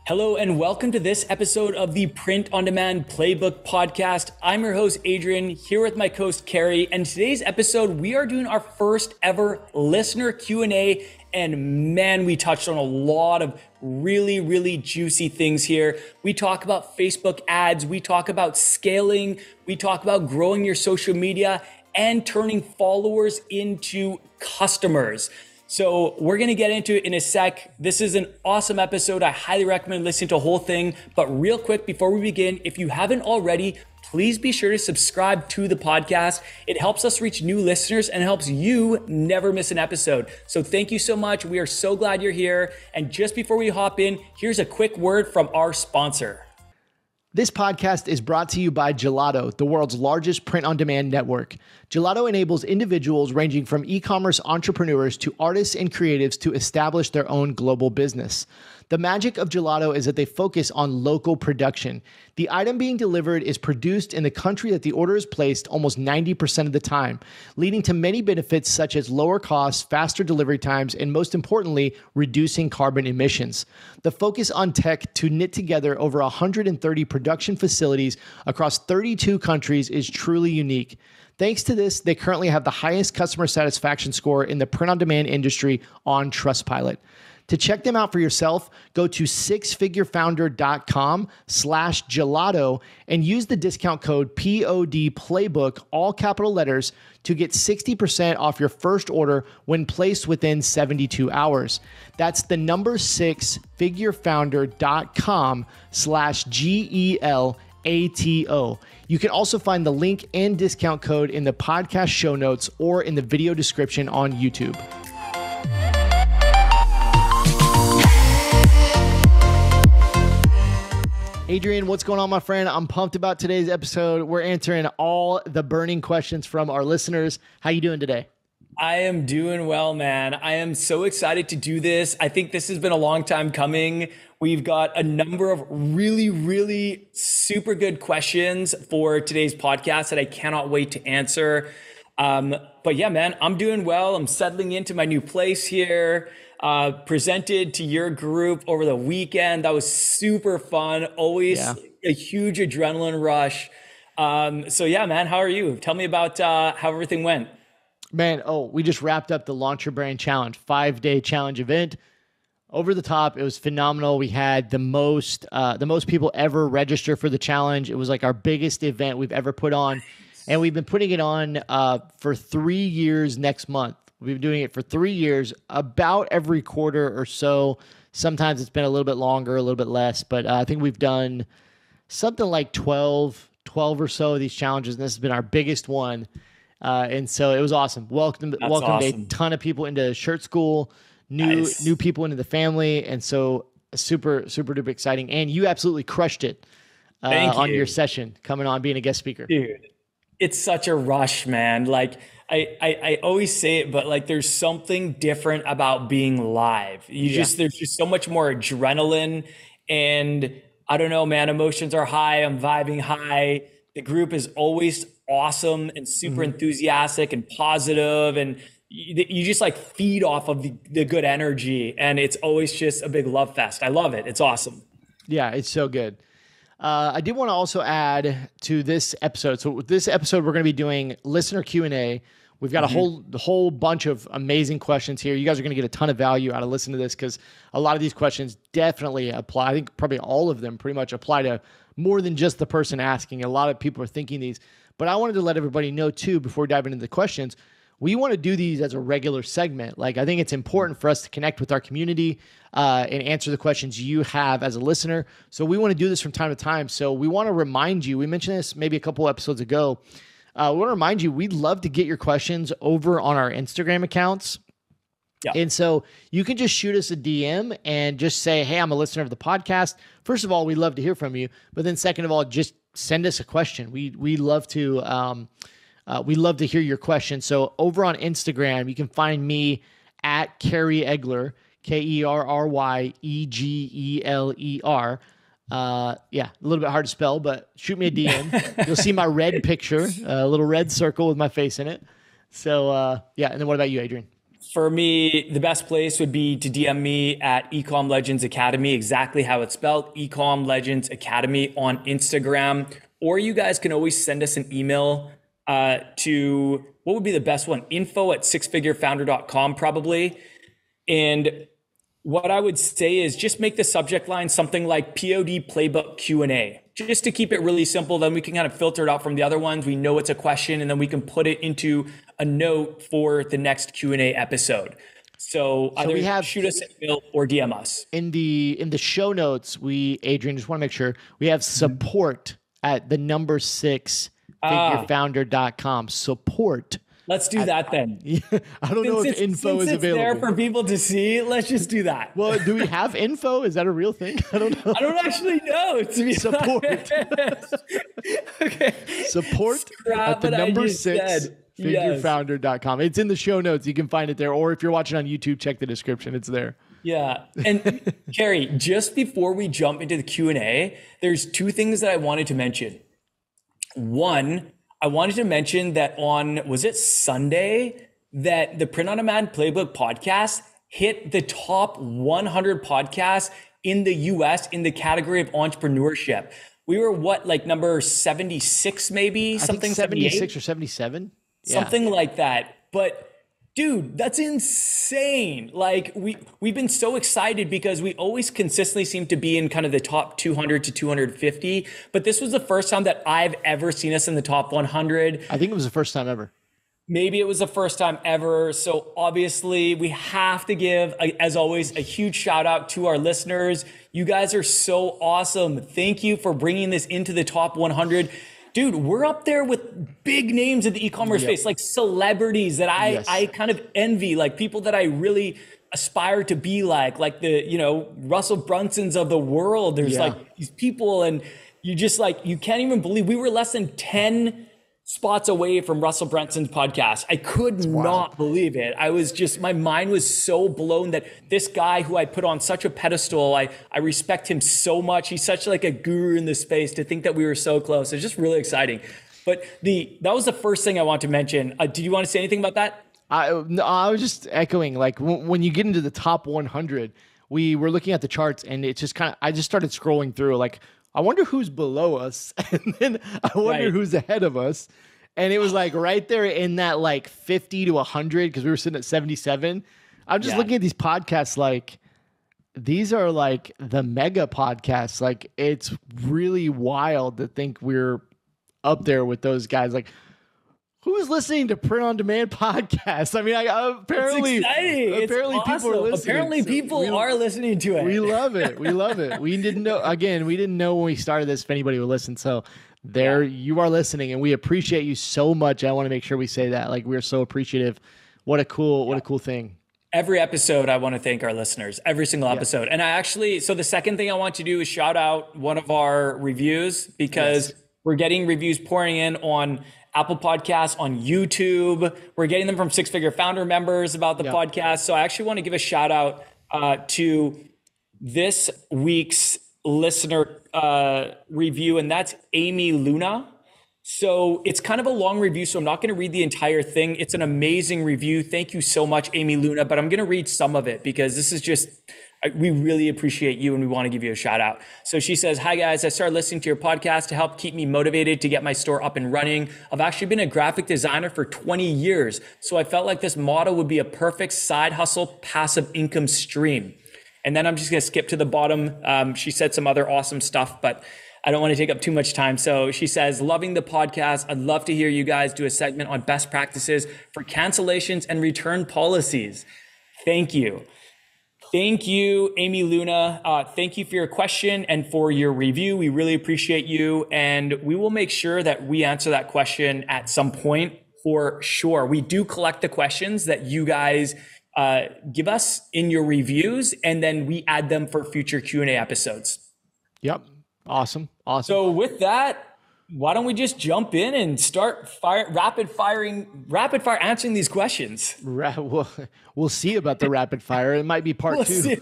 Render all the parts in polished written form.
Hello and welcome to this episode of the Print On Demand Playbook Podcast. I'm your host, Adrian, here with my co-host, Kerry. And today's episode, we are doing our first ever listener Q&A. And man, we touched on a lot of really juicy things here. We talk about Facebook ads. We talk about scaling. We talk about growing your social media and turning followers into customers. So we're going to get into it in a sec. This is an awesome episode. I highly recommend listening to the whole thing. But real quick, before we begin, if you haven't already, please be sure to subscribe to the podcast. It helps us reach new listeners and helps you never miss an episode. So thank you so much. We are so glad you're here. And just before we hop in, here's a quick word from our sponsor. This podcast is brought to you by Gelato, the world's largest print-on-demand network. Gelato enables individuals ranging from e-commerce entrepreneurs to artists and creatives to establish their own global business. The magic of Gelato is that they focus on local production. The item being delivered is produced in the country that the order is placed almost 90% of the time, leading to many benefits such as lower costs, faster delivery times, and most importantly, reducing carbon emissions. The focus on tech to knit together over 130 production facilities across 32 countries is truly unique. Thanks to this, they currently have the highest customer satisfaction score in the print-on-demand industry on Trustpilot. To check them out for yourself, go to sixfigurefounder.com/gelato and use the discount code PODPlaybook, all capital letters, to get 60% off your first order when placed within 72 hours. That's the number 6figurefounder.com/GELATO. You can also find the link and discount code in the podcast show notes or in the video description on YouTube. Adrian, what's going on, my friend? I'm pumped about today's episode. We're answering all the burning questions from our listeners. How you doing today? I am doing well, man. I am so excited to do this. I think this has been a long time coming. We've got a number of really super good questions for today's podcast that I cannot wait to answer. But yeah, man, I'm doing well. I'm settling into my new place here. Presented to your group over the weekend. That was super fun. Always a huge adrenaline rush. So yeah, man, how are you? Tell me about how everything went. Man, we just wrapped up the Launch Your Brand Challenge, 5-day challenge event. Over the top, it was phenomenal. We had the most people ever register for the challenge. It was like our biggest event we've ever put on, and we've been putting it on for 3 years next month. We've been doing it for 3 years, about every quarter or so. Sometimes it's been a little bit longer, a little bit less, but I think we've done something like 12 or so of these challenges, and this has been our biggest one. And so it was awesome. Welcomed a ton of people into Shirt School, new people into the family, and so super duper exciting. And you absolutely crushed it on your session, coming on, being a guest speaker. Dude, it's such a rush, man. Like, I always say it, but like there's something different about being live. There's just so much more adrenaline, and I don't know, man, emotions are high. I'm vibing high. The group is always awesome and super enthusiastic and positive, and you just like feed off of the good energy, and it's always just a big love fest. I love it. It's awesome. Yeah, it's so good. I did want to also add to this episode. So with this episode, we're going to be doing listener Q&A. We've got a whole bunch of amazing questions here. You guys are going to get a ton of value out of listening to this because a lot of these questions definitely apply. I think probably all of them pretty much apply to more than just the person asking. A lot of people are thinking these. But I wanted to let everybody know too, before we dive into the questions, we want to do these as a regular segment. Like, I think it's important for us to connect with our community and answer the questions you have as a listener. So we want to do this from time to time. So we want to remind you, we mentioned this maybe a couple episodes ago. We want to remind you, we'd love to get your questions over on our Instagram accounts. Yeah. And so you can just shoot us a DM and just say, hey, I'm a listener of the podcast. First of all, we'd love to hear from you. But then second of all, just send us a question. We love to hear your question. So over on Instagram, you can find me at Kerry Egeler, Kerryegeler. A little bit hard to spell, but shoot me a DM. You'll see my red picture, a little red circle with my face in it. So, and then what about you, Adrian? For me, the best place would be to DM me at Ecom Legends Academy, exactly how it's spelled, Ecom Legends Academy on Instagram. Or you guys can always send us an email to, what would be the best one? info@sixfigurefounder.com probably. And what I would say is just make the subject line something like POD Playbook Q&A, just to keep it really simple. Then we can kind of filter it out from the other ones. We know it's a question, and then we can put it into a note for the next Q&A episode. So either shoot us an email or DM us. In the show notes, Adrian, just want to make sure we have support at the number 6figurefounder.com. Support. Let's do that then. I don't know if info is available. There for people to see. Let's just do that. Well, do we have info? Is that a real thing? I don't know. I don't actually know. Support. Okay. Support at the number 6figurefounder.com. It's in the show notes. You can find it there. Or if you're watching on YouTube, check the description. It's there. Yeah. And Kerry, just before we jump into the Q&A, there's two things that I wanted to mention. One, I wanted to mention that on, was it Sunday, that the Print On Demand Playbook podcast hit the top 100 podcasts in the US in the category of entrepreneurship. We were like number 76 maybe? Something 76 or 77? Something like that. But dude, that's insane. Like we've been so excited because we always consistently seem to be in kind of the top 200 to 250. But this was the first time that I've ever seen us in the top 100. I think it was the first time ever. Maybe it was the first time ever. So obviously we have to give, as always, a huge shout out to our listeners. You guys are so awesome. Thank you for bringing this into the top 100. Dude, we're up there with big names in the e-commerce space, like celebrities that I kind of envy, like people that I really aspire to be like the, Russell Brunsons of the world. There's like these people, and you just you can't even believe we were less than 10 spots away from Russell Brunson's podcast. I could not believe it. I was just, my mind was so blown that this guy who I put on such a pedestal, I respect him so much. He's such like a guru in this space, to think that we were so close. It's just really exciting. But that was the first thing I want to mention. Did you want to say anything about that? I was just echoing, like when you get into the top 100, we were looking at the charts, and it just I just started scrolling through, like, I wonder who's below us, and then I wonder who's ahead of us. And it was like right there in that like 50 to 100, because we were sitting at 77. I'm just looking at these podcasts, like these are like the mega podcasts. Like it's really wild to think we're up there with those guys. Like, who's listening to Print On Demand podcasts? I mean, apparently awesome. People are listening. Apparently people are listening to it. We love it. We love it. We didn't know when we started this if anybody would listen. So you are listening, and we appreciate you so much. I want to make sure we say that. Like, we're so appreciative. What a cool thing. Every episode, I want to thank our listeners, every single episode. And so the second thing I want to do is shout out one of our reviews, because we're getting reviews pouring in on Apple Podcasts, on YouTube. We're getting them from Six Figure Founder members about the podcast. So I actually want to give a shout out to this week's listener review, and that's Amy Luna. So it's kind of a long review, so I'm not going to read the entire thing. It's an amazing review. Thank you so much, Amy Luna. But I'm going to read some of it, because this is just, we really appreciate you, and we want to give you a shout out. So she says, "Hi guys, I started listening to your podcast to help keep me motivated to get my store up and running. I've actually been a graphic designer for 20 years. So I felt like this model would be a perfect side hustle, passive income stream." And then I'm just going to skip to the bottom. She said some other awesome stuff, but I don't want to take up too much time. So she says, "Loving the podcast. I'd love to hear you guys do a segment on best practices for cancellations and return policies." Thank you. Thank you, Amy Luna. Thank you for your question and for your review. We really appreciate you. And we will make sure that we answer that question at some point for sure. We do collect the questions that you guys give us in your reviews, and then we add them for future Q&A episodes. Yep. Awesome. So with that, why don't we just jump in and start rapid fire answering these questions? We'll see about the rapid fire. It might be part 2.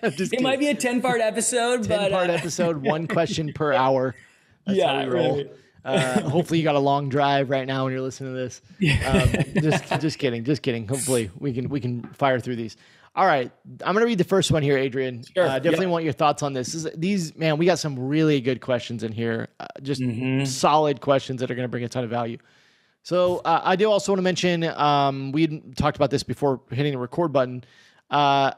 It might be a 10-part episode. 10-part episode, one question per hour. That's how we roll. Hopefully you got a long drive right now when you're listening to this. Just kidding. Hopefully we can fire through these. All right. I'm going to read the first one here, Adrian. Sure. Definitely want your thoughts on this. Man, we got some really good questions in here. Just solid questions that are going to bring a ton of value. So I do also want to mention, we had talked about this before hitting the record button. A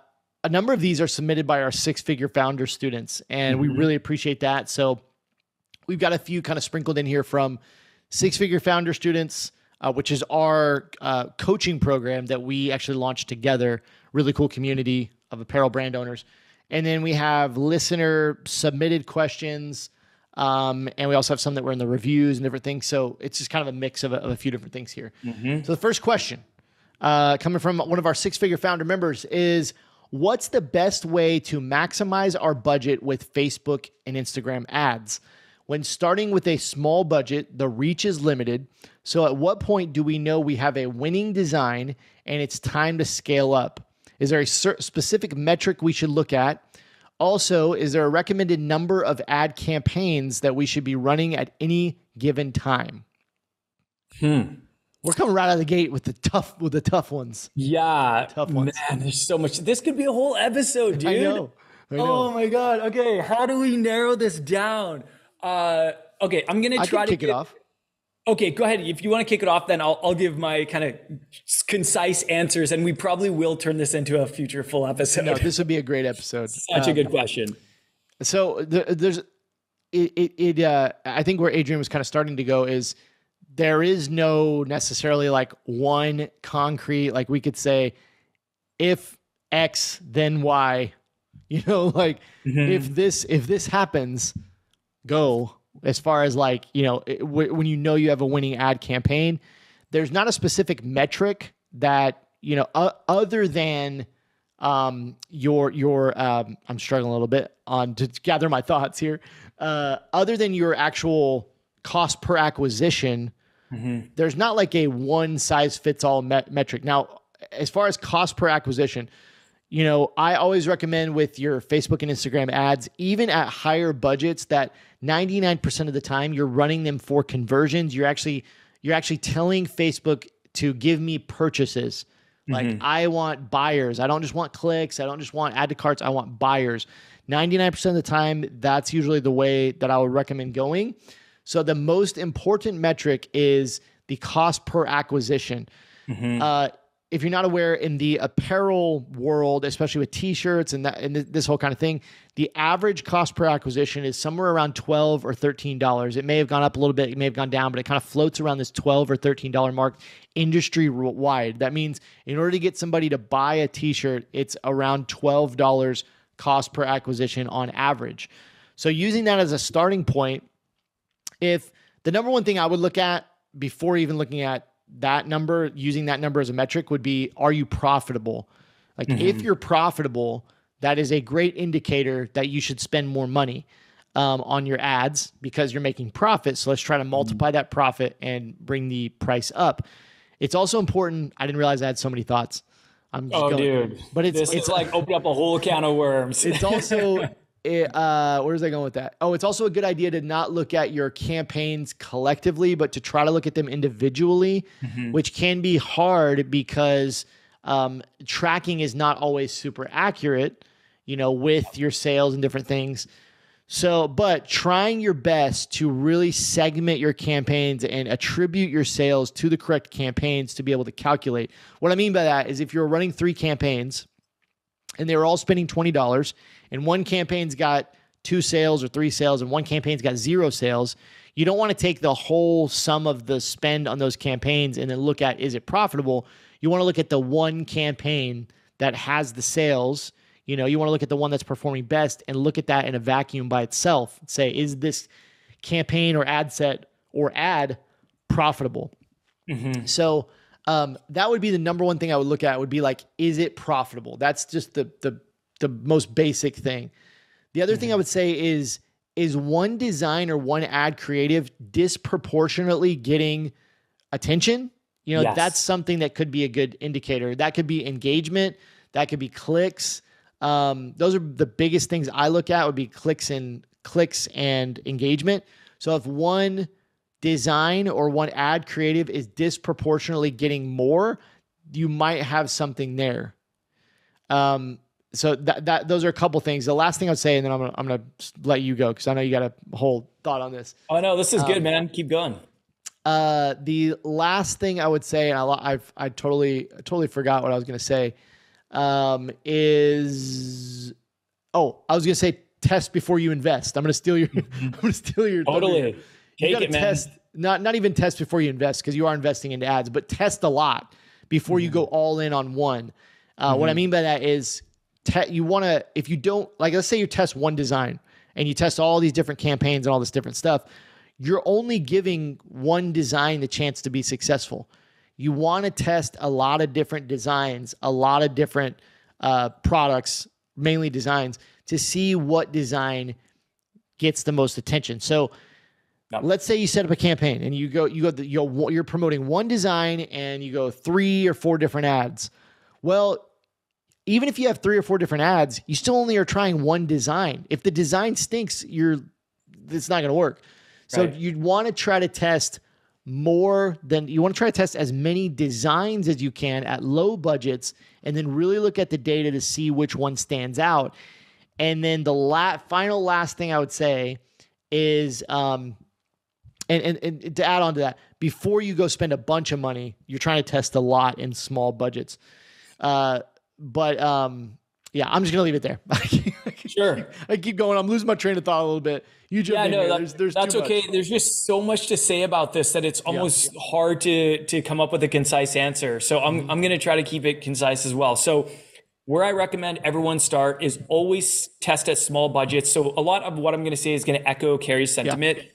number of these are submitted by our six-figure founder students, and we really appreciate that. So we've got a few kind of sprinkled in here from six-figure founder students, which is our coaching program that we actually launched together. Really cool community of apparel brand owners. And then we have listener submitted questions. And we also have some that were in the reviews and different things. So it's just kind of a mix of a few different things here. So the first question coming from one of our six-figure founder members is, what's the best way to maximize our budget with Facebook and Instagram ads? When starting with a small budget, the reach is limited. So at what point do we know we have a winning design and it's time to scale up? Is there a specific metric we should look at? Also, is there a recommended number of ad campaigns that we should be running at any given time? We're coming right out of the gate with the tough ones. Yeah. Tough ones. Man, there's so much. This could be a whole episode, dude. I know. Oh my God. Okay. How do we narrow this down? Okay. I'm going to try to kick it off. Okay, go ahead. If you want to kick it off, then I'll give my kind of concise answers, and we probably will turn this into a future full episode. No, this would be a great episode. Such a good question. So I think where Adrian was kind of starting to go is there is no necessarily like one concrete, like we could say, if X, then Y, like if this happens, go. As far as like, when you have a winning ad campaign, there's not a specific metric that, other than your I'm struggling a little bit to gather my thoughts here. Other than your actual cost per acquisition, there's not like a one size fits all metric. Now, as far as cost per acquisition, I always recommend with your Facebook and Instagram ads, even at higher budgets, that 99% of the time you're running them for conversions. You're actually telling Facebook to give me purchases. Like, I want buyers. I don't just want clicks. I don't just want add to carts. I want buyers. 99% of the time, that's usually the way that I would recommend going. So the most important metric is the cost per acquisition. If you're not aware, in the apparel world, especially with t-shirts and this whole kind of thing, the average cost per acquisition is somewhere around $12 or $13. It may have gone up a little bit, it may have gone down, but it kind of floats around this $12 or $13 mark industry wide. That means in order to get somebody to buy a t-shirt, it's around $12 cost per acquisition on average. So using that as a starting point, if the number one thing I would look at before even looking at that number, using that number as a metric, would be, are you profitable? Like if you're profitable, that is a great indicator that you should spend more money on your ads because you're making profit. So let's try to multiply that profit and bring the price up. It's also important. I didn't realize I had so many thoughts. I'm just going, dude. But it's like open up a whole can of worms. It's also where's I going with that? Oh, it's also a good idea to not look at your campaigns collectively, but to try to look at them individually, which can be hard because tracking is not always super accurate, with your sales and different things. So, but trying your best to really segment your campaigns and attribute your sales to the correct campaigns to be able to calculate. What I mean by that is if you're running 3 campaigns and they were all spending $20 and one campaign's got 2 sales or 3 sales and one campaign's got 0 sales, you don't want to take the whole sum of the spend on those campaigns and then look at, is it profitable? You want to look at the one campaign that has the sales. You want to look at the one that's performing best and look at that in a vacuum by itself. Say, is this campaign or ad set or ad profitable? So that would be the number one thing I would look at, would be like, is it profitable? That's just the most basic thing. The other thing I would say is one design or one ad creative disproportionately getting attention? Yes. That's something that could be a good indicator. That could be engagement. That could be clicks. Those are the biggest things I look at, would be clicks and engagement. So if one design or one ad creative is disproportionately getting more, you might have something there. So those are a couple things. The last thing I'd say, and then I'm gonna let you go because I know you got a whole thought on this. Oh no, this is good, man. Keep going. The last thing I would say, and I totally forgot what I was gonna say, I was gonna say test before you invest. I'm gonna steal your Totally. You gotta test, not even test before you invest because you are investing into ads, but test a lot before you go all in on one. What I mean by that is you want to, if you don't, like, let's say you test one design and you test all these different campaigns and all this different stuff, you're only giving one design the chance to be successful. You want to test a lot of different designs, a lot of different products, mainly designs, to see what design gets the most attention. So let's say you set up a campaign and you're promoting one design and you go 3 or 4 different ads. Well, even if you have 3 or 4 different ads, you still only are trying one design. If the design stinks, it's not going to work. So you'd want to try to test as many designs as you can at low budgets, and then really look at the data to see which one stands out. And then the last thing I would say is, and to add on to that, before you go spend a bunch of money, you're trying to test a lot in small budgets. Yeah, I'm just gonna leave it there. Sure. I keep going. I'm losing my train of thought a little bit. You jump in. That's okay. There's just so much to say about this that it's almost hard to come up with a concise answer. So I'm gonna try to keep it concise as well. So where I recommend everyone start is always test at small budgets. So a lot of what I'm gonna say is gonna echo Kerry's sentiment. Yeah.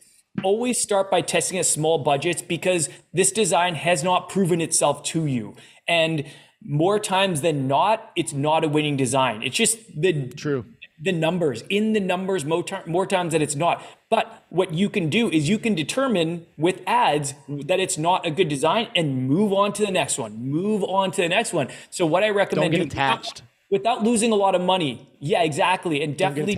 Always start by testing at small budgets because this design has not proven itself to you. And more times than not, it's not a winning design. It's just the numbers. In the numbers, more times that it's not. But what you can do is you can determine with ads that it's not a good design and move on to the next one. So what I recommend, don't get attached. Without losing a lot of money. Yeah, exactly. And definitely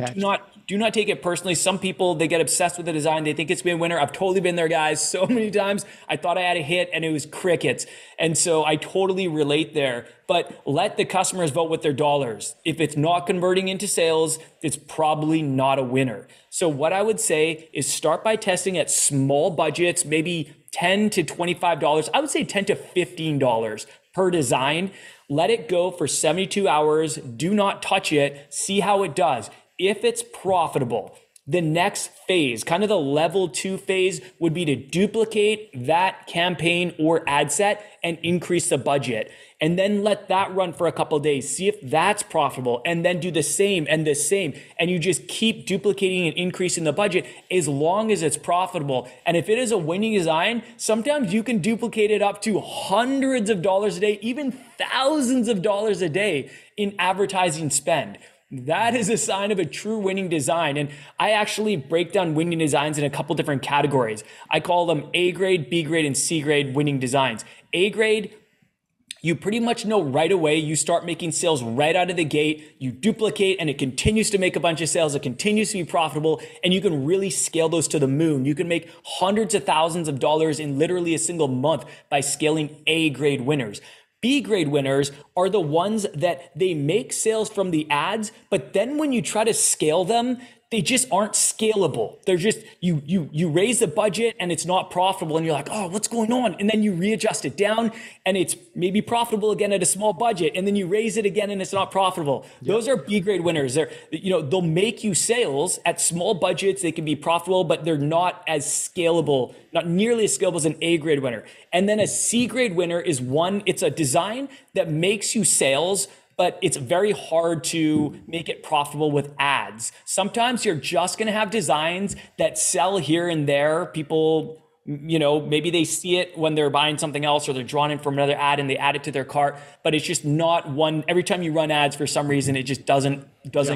do not take it personally. Some people, they get obsessed with the design. They think it's been a winner. I've totally been there, guys. So many times I thought I had a hit and it was crickets. And so I totally relate there. But let the customers vote with their dollars. If it's not converting into sales, it's probably not a winner. So what I would say is start by testing at small budgets, maybe $10 to $25. I would say $10 to $15 per design. Let it go for 72 hours. Do not touch it. See how it does. If it's profitable, the next phase, kind of the level 2 phase, would be to duplicate that campaign or ad set and increase the budget. And then let that run for a couple of days. See if that's profitable, and then do the same and the same. And you just keep duplicating and increasing the budget as long as it's profitable. And if it is a winning design, sometimes you can duplicate it up to hundreds of dollars a day, even thousands of dollars a day in advertising spend. That is a sign of a true winning design. And I actually break down winning designs in a couple different categories. I call them A grade, B grade, and C grade winning designs. A grade, you pretty much know right away. You start making sales right out of the gate. You duplicate and it continues to make a bunch of sales. It continues to be profitable, and you can really scale those to the moon. You can make hundreds of thousands of dollars in literally a single month by scaling A grade winners. B grade winners are the ones that they make sales from the ads, but then when you try to scale them, they just aren't scalable. They're just, you raise the budget and it's not profitable and you're like, oh, what's going on? And then you readjust it down and it's maybe profitable again at a small budget, and then you raise it again and it's not profitable. Yep. Those are B grade winners. They'll make you sales at small budgets. They can be profitable, but they're not as scalable, not nearly as scalable as an A grade winner. And then a C grade winner is it's a design that makes you sales, but it's very hard to make it profitable with ads. Sometimes you're just gonna have designs that sell here and there. People, maybe they see it when they're buying something else or they're drawn in from another ad and they add it to their cart, but it's just not one. Every time you run ads, for some reason, it just doesn't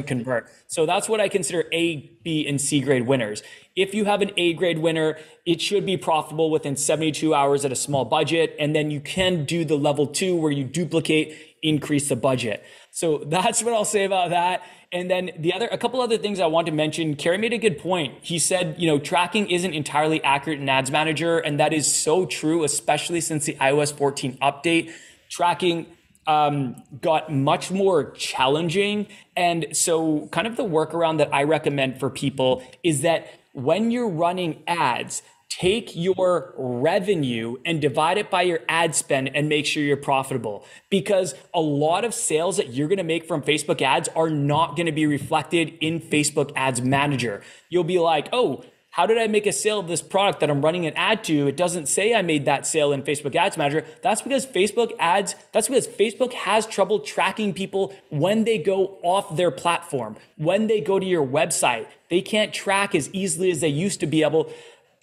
convert. So that's what I consider A, B, and C grade winners. If you have an A grade winner, it should be profitable within 72 hours at a small budget. And then you can do the level 2 where you duplicate, increase the budget. So that's what I'll say about that. And then a couple other things I want to mention. Kerry made a good point. He said, tracking isn't entirely accurate in Ads Manager. And that is so true, especially since the iOS 14 update. Tracking got much more challenging. And so kind of the workaround that I recommend for people is that when you're running ads, take your revenue and divide it by your ad spend and make sure you're profitable, because a lot of sales that you're going to make from Facebook ads are not going to be reflected in Facebook Ads Manager. You'll be like, oh, how did I make a sale of this product that I'm running an ad to? It doesn't say I made that sale in Facebook Ads Manager. That's because Facebook has trouble tracking people when they go off their platform, when they go to your website. They can't track as easily as they used to be able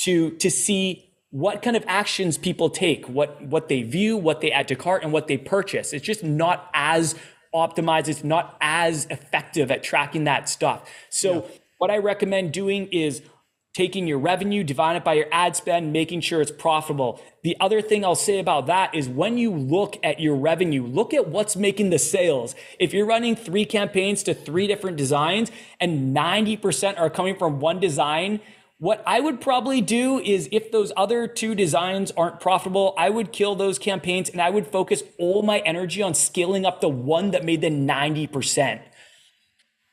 to see what kind of actions people take, what they view, what they add to cart, and what they purchase. It's just not as optimized. It's not as effective at tracking that stuff. So what I recommend doing is taking your revenue, dividing it by your ad spend, making sure it's profitable. The other thing I'll say about that is when you look at your revenue, look at what's making the sales. If you're running 3 campaigns to 3 different designs and 90% are coming from one design, what I would probably do is, if those other 2 designs aren't profitable, I would kill those campaigns and I would focus all my energy on scaling up the one that made the 90%.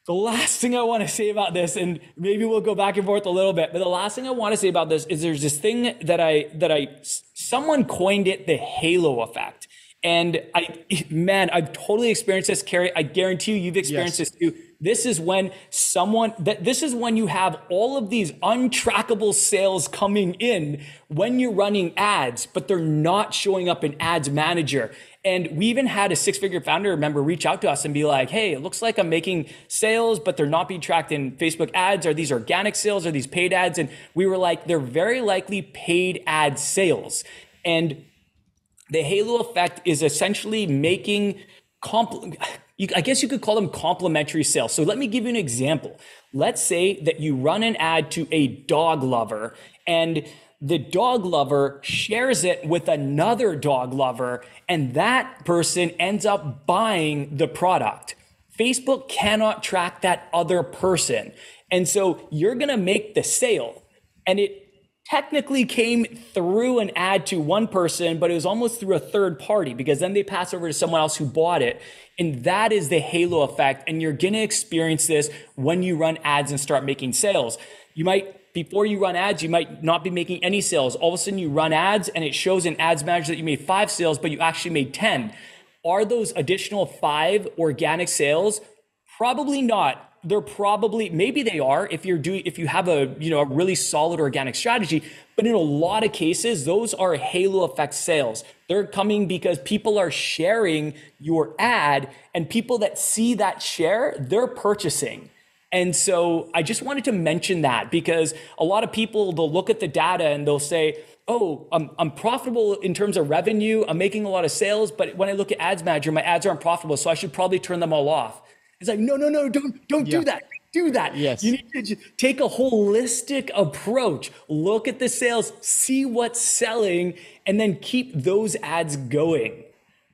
The last thing I want to say about this, and maybe we'll go back and forth a little bit, but the last thing I want to say about this is there's this thing that someone coined it, the halo effect. And I've totally experienced this, Kerry. I guarantee you've experienced this too. This is when you have all of these untrackable sales coming in when you're running ads, but they're not showing up in Ads Manager. And we even had a 6-figure founder member reach out to us and be like, hey, it looks like I'm making sales, but they're not being tracked in Facebook ads. Are these organic sales? Are these paid ads? And we were like, they're very likely paid ad sales. And the halo effect is essentially making I guess you could call them complementary sales. So let me give you an example. Let's say that you run an ad to a dog lover and the dog lover shares it with another dog lover, and that person ends up buying the product. Facebook cannot track that other person. And so you're going to make the sale, and it technically came through an ad to one person, but it was almost through a third party, because then they pass over to someone else who bought it. And that is the halo effect. And you're going to experience this when you run ads and start making sales. Before you run ads, you might not be making any sales. All of a sudden you run ads and it shows in Ads Manager that you made 5 sales, but you actually made 10. Are those additional 5 organic sales? Probably not. Maybe they are if you have a really solid organic strategy, but in a lot of cases, those are halo effect sales. They're coming because people are sharing your ad, and people that see that share, they're purchasing. And so I just wanted to mention that, because a lot of people, they'll look at the data and they'll say, oh, I'm profitable in terms of revenue, I'm making a lot of sales, but when I look at Ads Manager, my ads aren't profitable, so I should probably turn them all off. It's like, no, don't do that. Do that. Yes. You need to just take a holistic approach. Look at the sales, see what's selling, and then keep those ads going.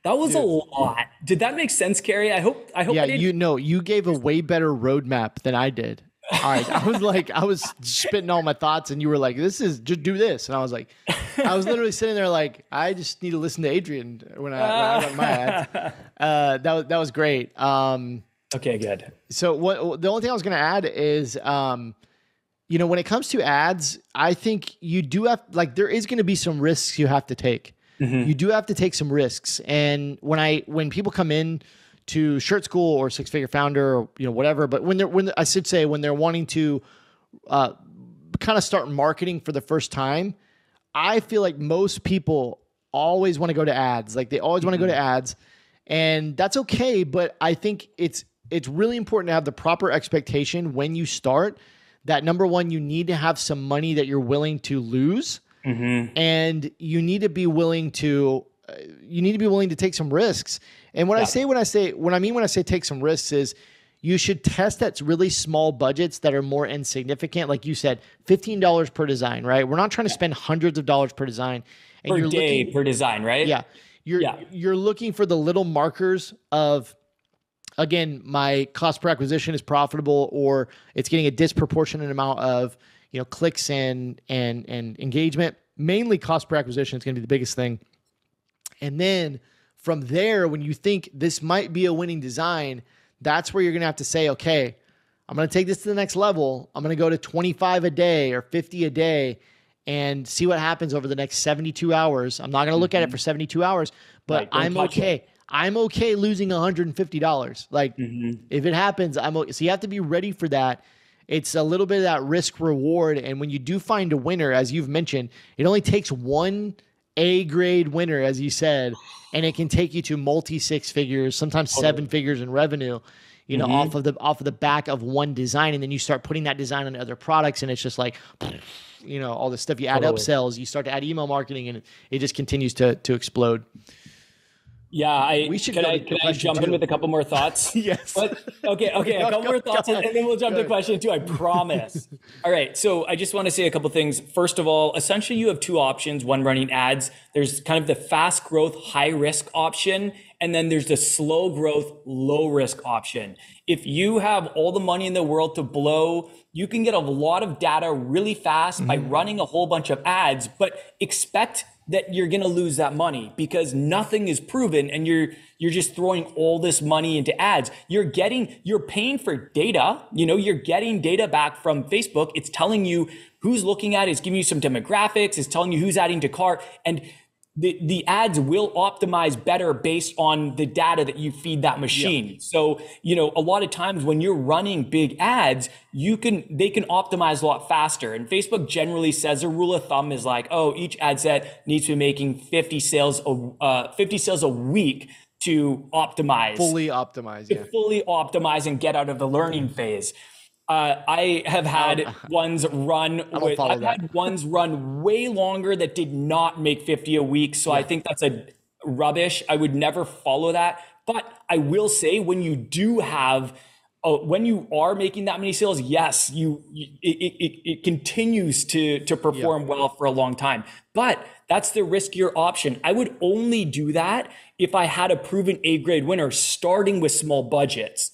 That was a lot. Did that make sense, Kerry? I hope I did. You gave a way better roadmap than I did. All right. I was spitting all my thoughts, and you were like, just do this. And I was literally sitting there like, I just need to listen to Adrian when I run my ads. That was great. Okay, good. So the only thing I was going to add is, when it comes to ads, I think you do have, there is going to be some risks you have to take. Mm-hmm. You do have to take some risks. And when people come in to Shirt School or 6-figure founder or, whatever, but when they're wanting to, kind of start marketing for the first time, I feel like most people always want to go to ads. Like they always want to go to ads, and that's okay. But I think it's really important to have the proper expectation when you start that, number one, you need to have some money that you're willing to lose. Mm-hmm. And you need to be willing to take some risks. And when I say take some risks is you should test at really small budgets that are more insignificant. Like you said, $15 per design, right? We're not trying to spend hundreds of dollars per design. And per design, right? Yeah. You're looking for the little markers of again, my cost per acquisition is profitable, or it's getting a disproportionate amount of, clicks and engagement. Mainly cost per acquisition is going to be the biggest thing. And then from there, when you think this might be a winning design, that's where you're going to have to say, okay, I'm going to take this to the next level. I'm going to go to 25 a day or 50 a day and see what happens over the next 72 hours. I'm not going to look at it for 72 hours, but I'm okay. I'm okay losing $150. Like if it happens, I'm okay. So you have to be ready for that. It's a little bit of that risk reward. And when you do find a winner, as you've mentioned, it only takes one A grade winner, as you said, and it can take you to multi six figures, sometimes seven figures in revenue, off of the back of one design. And then you start putting that design on other products, and it's just like, all the stuff. You add upsells, you start to add email marketing, and it just continues to explode. Yeah, can I jump in with a couple more thoughts? Yes. Okay, a couple more thoughts, and then we'll jump to question 2, I promise. All right, so I just want to say a couple things. First of all, essentially you have 2 options when running ads. There's kind of the fast growth, high risk option, and then there's the slow growth, low risk option. If you have all the money in the world to blow, you can get a lot of data really fast by running a whole bunch of ads, but expect that you're going to lose that money because nothing is proven, and you're just throwing all this money into ads. You're paying for data. You're getting data back from Facebook. It's telling you who's looking at it. It's giving you some demographics. It's telling you who's adding to cart, and the ads will optimize better based on the data that you feed that machine. Yeah. So, a lot of times when you're running big ads, they can optimize a lot faster. And Facebook generally says a rule of thumb is like, each ad set needs to be making 50 sales a week to optimize. Fully optimize, yeah. Fully optimize and get out of the learning phase. I have had ones run way longer that did not make 50 a week. So I think that's a rubbish. I would never follow that. But I will say when you are making that many sales, yes, it continues to perform well for a long time. But that's the riskier option. I would only do that if I had a proven A grade winner starting with small budgets.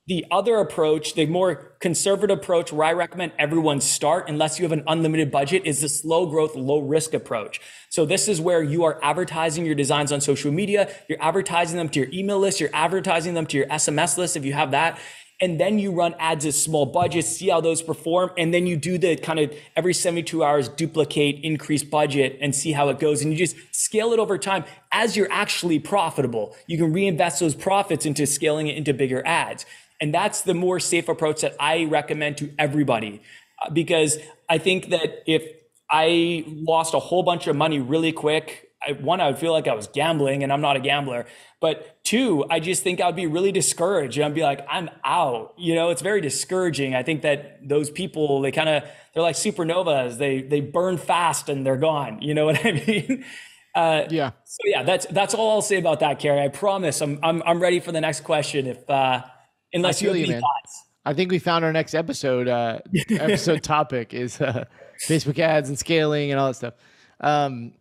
The other approach, the more conservative approach where I recommend everyone start, unless you have an unlimited budget, is the slow growth, low risk approach. So this is where you are advertising your designs on social media. You're advertising them to your email list. You're advertising them to your SMS list if you have that. And then you run ads as small budgets, see how those perform. And then you do the kind of every 72 hours, duplicate, increase budget and see how it goes. And you just scale it over time as you're actually profitable. You can reinvest those profits into scaling it into bigger ads. And that's the more safe approach that I recommend to everybody, because I think that if I lost a whole bunch of money really quick, I would feel like I was gambling, and I'm not a gambler. But 2, I just think I'd be really discouraged. And I'd be like, I'm out. It's very discouraging. I think that those people, they're like supernovas. They burn fast and they're gone. You know what I mean? Yeah. So yeah, that's all I'll say about that, Kerry. I promise I'm ready for the next question. Unless you have any thoughts. I think we found our next episode. Episode topic is Facebook ads and scaling and all that stuff.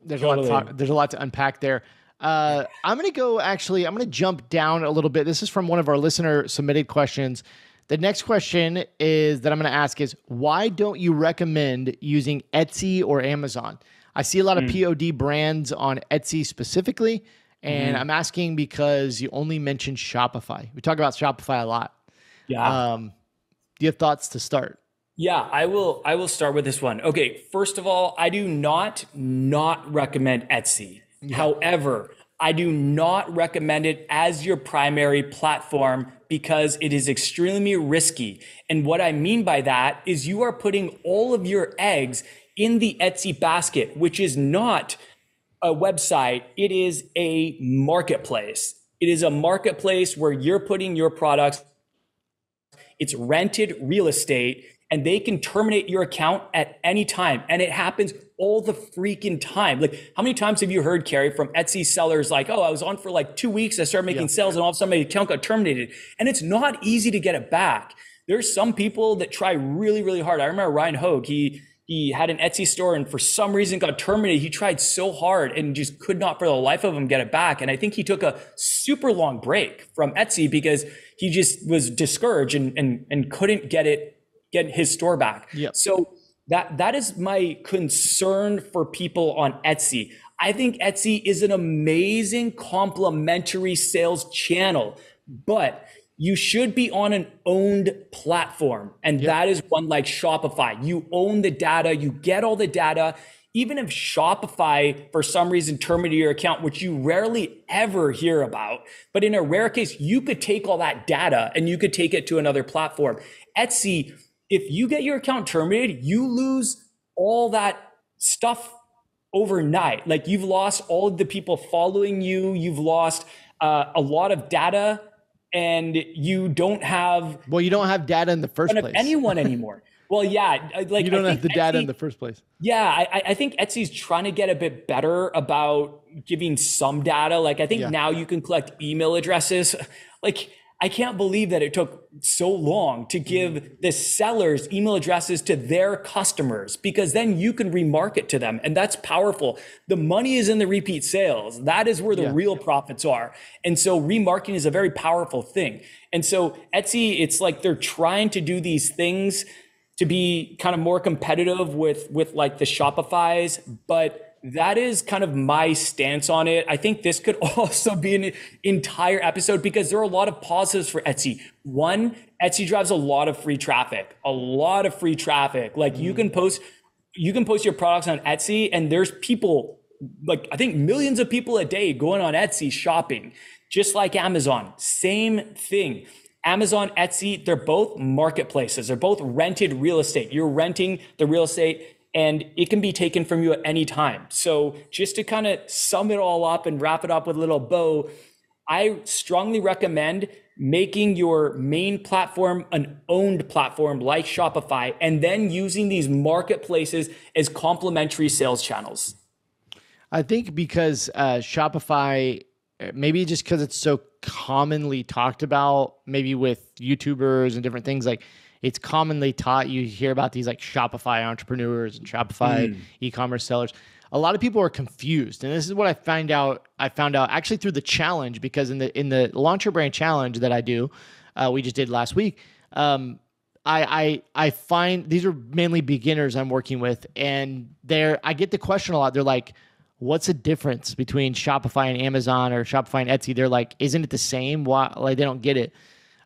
There's a lot to unpack there. I'm going to jump down a little bit. This is from one of our listener submitted questions. The next question is that I'm going to ask is, why don't you recommend using Etsy or Amazon? I see a lot of POD brands on Etsy specifically. And I'm asking because you only mentioned Shopify. We talk about Shopify a lot. Yeah. Do you have thoughts to start? Yeah, I will start with this one. Okay, first of all, I do not recommend Etsy. Yeah. However, I do not recommend it as your primary platform because it is extremely risky. And what I mean by that is you are putting all of your eggs in the Etsy basket, which is not a website. It is a marketplace. It is a marketplace where you're putting your products. It's rented real estate, and they can terminate your account at any time. And it happens all the freaking time. Like, how many times have you heard, Kerry, from Etsy sellers like, I was on for like 2 weeks, I started making sales, and all of a sudden my account got terminated. And it's not easy to get it back. There's some people that try really, really hard. I remember Ryan Hogue, he he had an Etsy store and for some reason got terminated. He tried so hard and just could not for the life of him get it back. And I think he took a super long break from Etsy because he just was discouraged and couldn't get his store back. Yep. So that is my concern for people on Etsy. I think Etsy is an amazing complementary sales channel, but you should be on an owned platform. And that is one like Shopify. You own the data, you get all the data. Even if Shopify, for some reason, terminated your account, which you rarely ever hear about, but in a rare case, you could take all that data and you could take it to another platform. Etsy, if you get your account terminated, you lose all that stuff overnight. Like you've lost all of the people following you. You've lost a lot of data and you don't have... Well, you don't have data in the first place. Anyone anymore. Well, yeah. Like you don't have the data in the first place. Yeah. I think Etsy's trying to get a bit better about giving some data. Like I think now you can collect email addresses. Like I can't believe that it took so long to give the sellers email addresses to their customers, because then you can remarket to them. And that's powerful. The money is in the repeat sales. That is where the real profits are. And so remarketing is a very powerful thing. And so Etsy, it's like they're trying to do these things to be kind of more competitive with like the Shopify's, but that is kind of my stance on it. I think this could also be an entire episode because there are a lot of positives for Etsy. One, Etsy drives a lot of free traffic, Like you can post your products on Etsy and there's people, like I think millions of people a day going on Etsy shopping, just like Amazon, same thing. Amazon, Etsy, they're both marketplaces. They're both rented real estate. You're renting the real estate and it can be taken from you at any time. So just to kind of sum it all up and wrap it up with a little bow, I strongly recommend making your main platform an owned platform like Shopify, and then using these marketplaces as complementary sales channels. I think because Shopify, maybe just because it's so commonly talked about, maybe with YouTubers and different things, like it's commonly taught. You hear about these like Shopify entrepreneurs and Shopify e-commerce sellers. A lot of people are confused, and this is what I found out actually through the challenge, because in the Launch Your Brand challenge that I do, we just did last week. I find these are mainly beginners I'm working with, and I get the question a lot. They're like, what's the difference between Shopify and Amazon or Shopify and Etsy? They're like, isn't it the same? Why? Like they don't get it.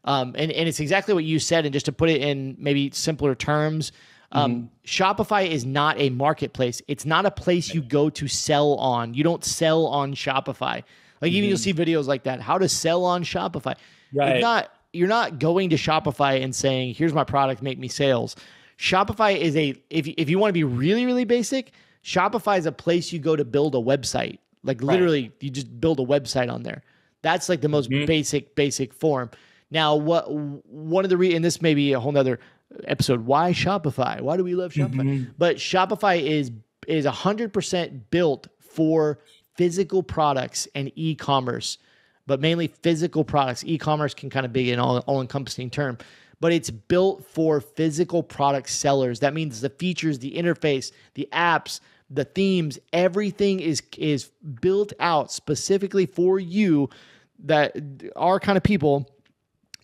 And it's exactly what you said. And just to put it in maybe simpler terms, Shopify is not a marketplace. It's not a place you go to sell on. You don't sell on Shopify. Like even you'll see videos like that, how to sell on Shopify. Right. You're not going to Shopify and saying, here's my product, make me sales. Shopify is if you want to be really, really basic, Shopify is a place you go to build a website. Like literally you just build a website on there. That's like the most basic form. Now, one of the and this may be a whole nother episode. Why Shopify? Why do we love Shopify? But Shopify is 100% built for physical products and e-commerce, but mainly physical products. E-commerce can kind of be an all-encompassing term, but it's built for physical product sellers. That means the features, the interface, the apps, the themes, everything is built out specifically for you, that are kind of people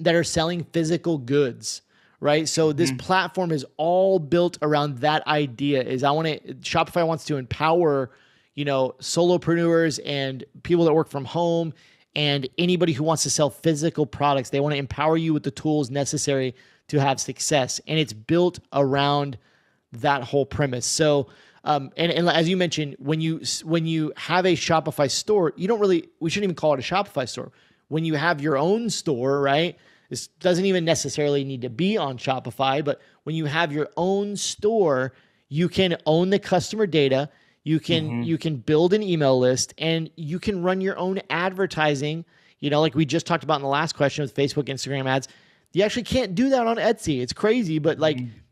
that are selling physical goods, right? So this platform is all built around that idea. Shopify wants to empower, solopreneurs and people that work from home and anybody who wants to sell physical products. They want to empower you with the tools necessary to have success. And it's built around that whole premise. So, and as you mentioned, when you have a Shopify store, we shouldn't even call it a Shopify store. When you have your own store, right? This doesn't even necessarily need to be on Shopify, but when you have your own store, you can own the customer data, you can build an email list, and you can run your own advertising, like we just talked about in the last question with Facebook, Instagram ads. You actually can't do that on Etsy. It's crazy, but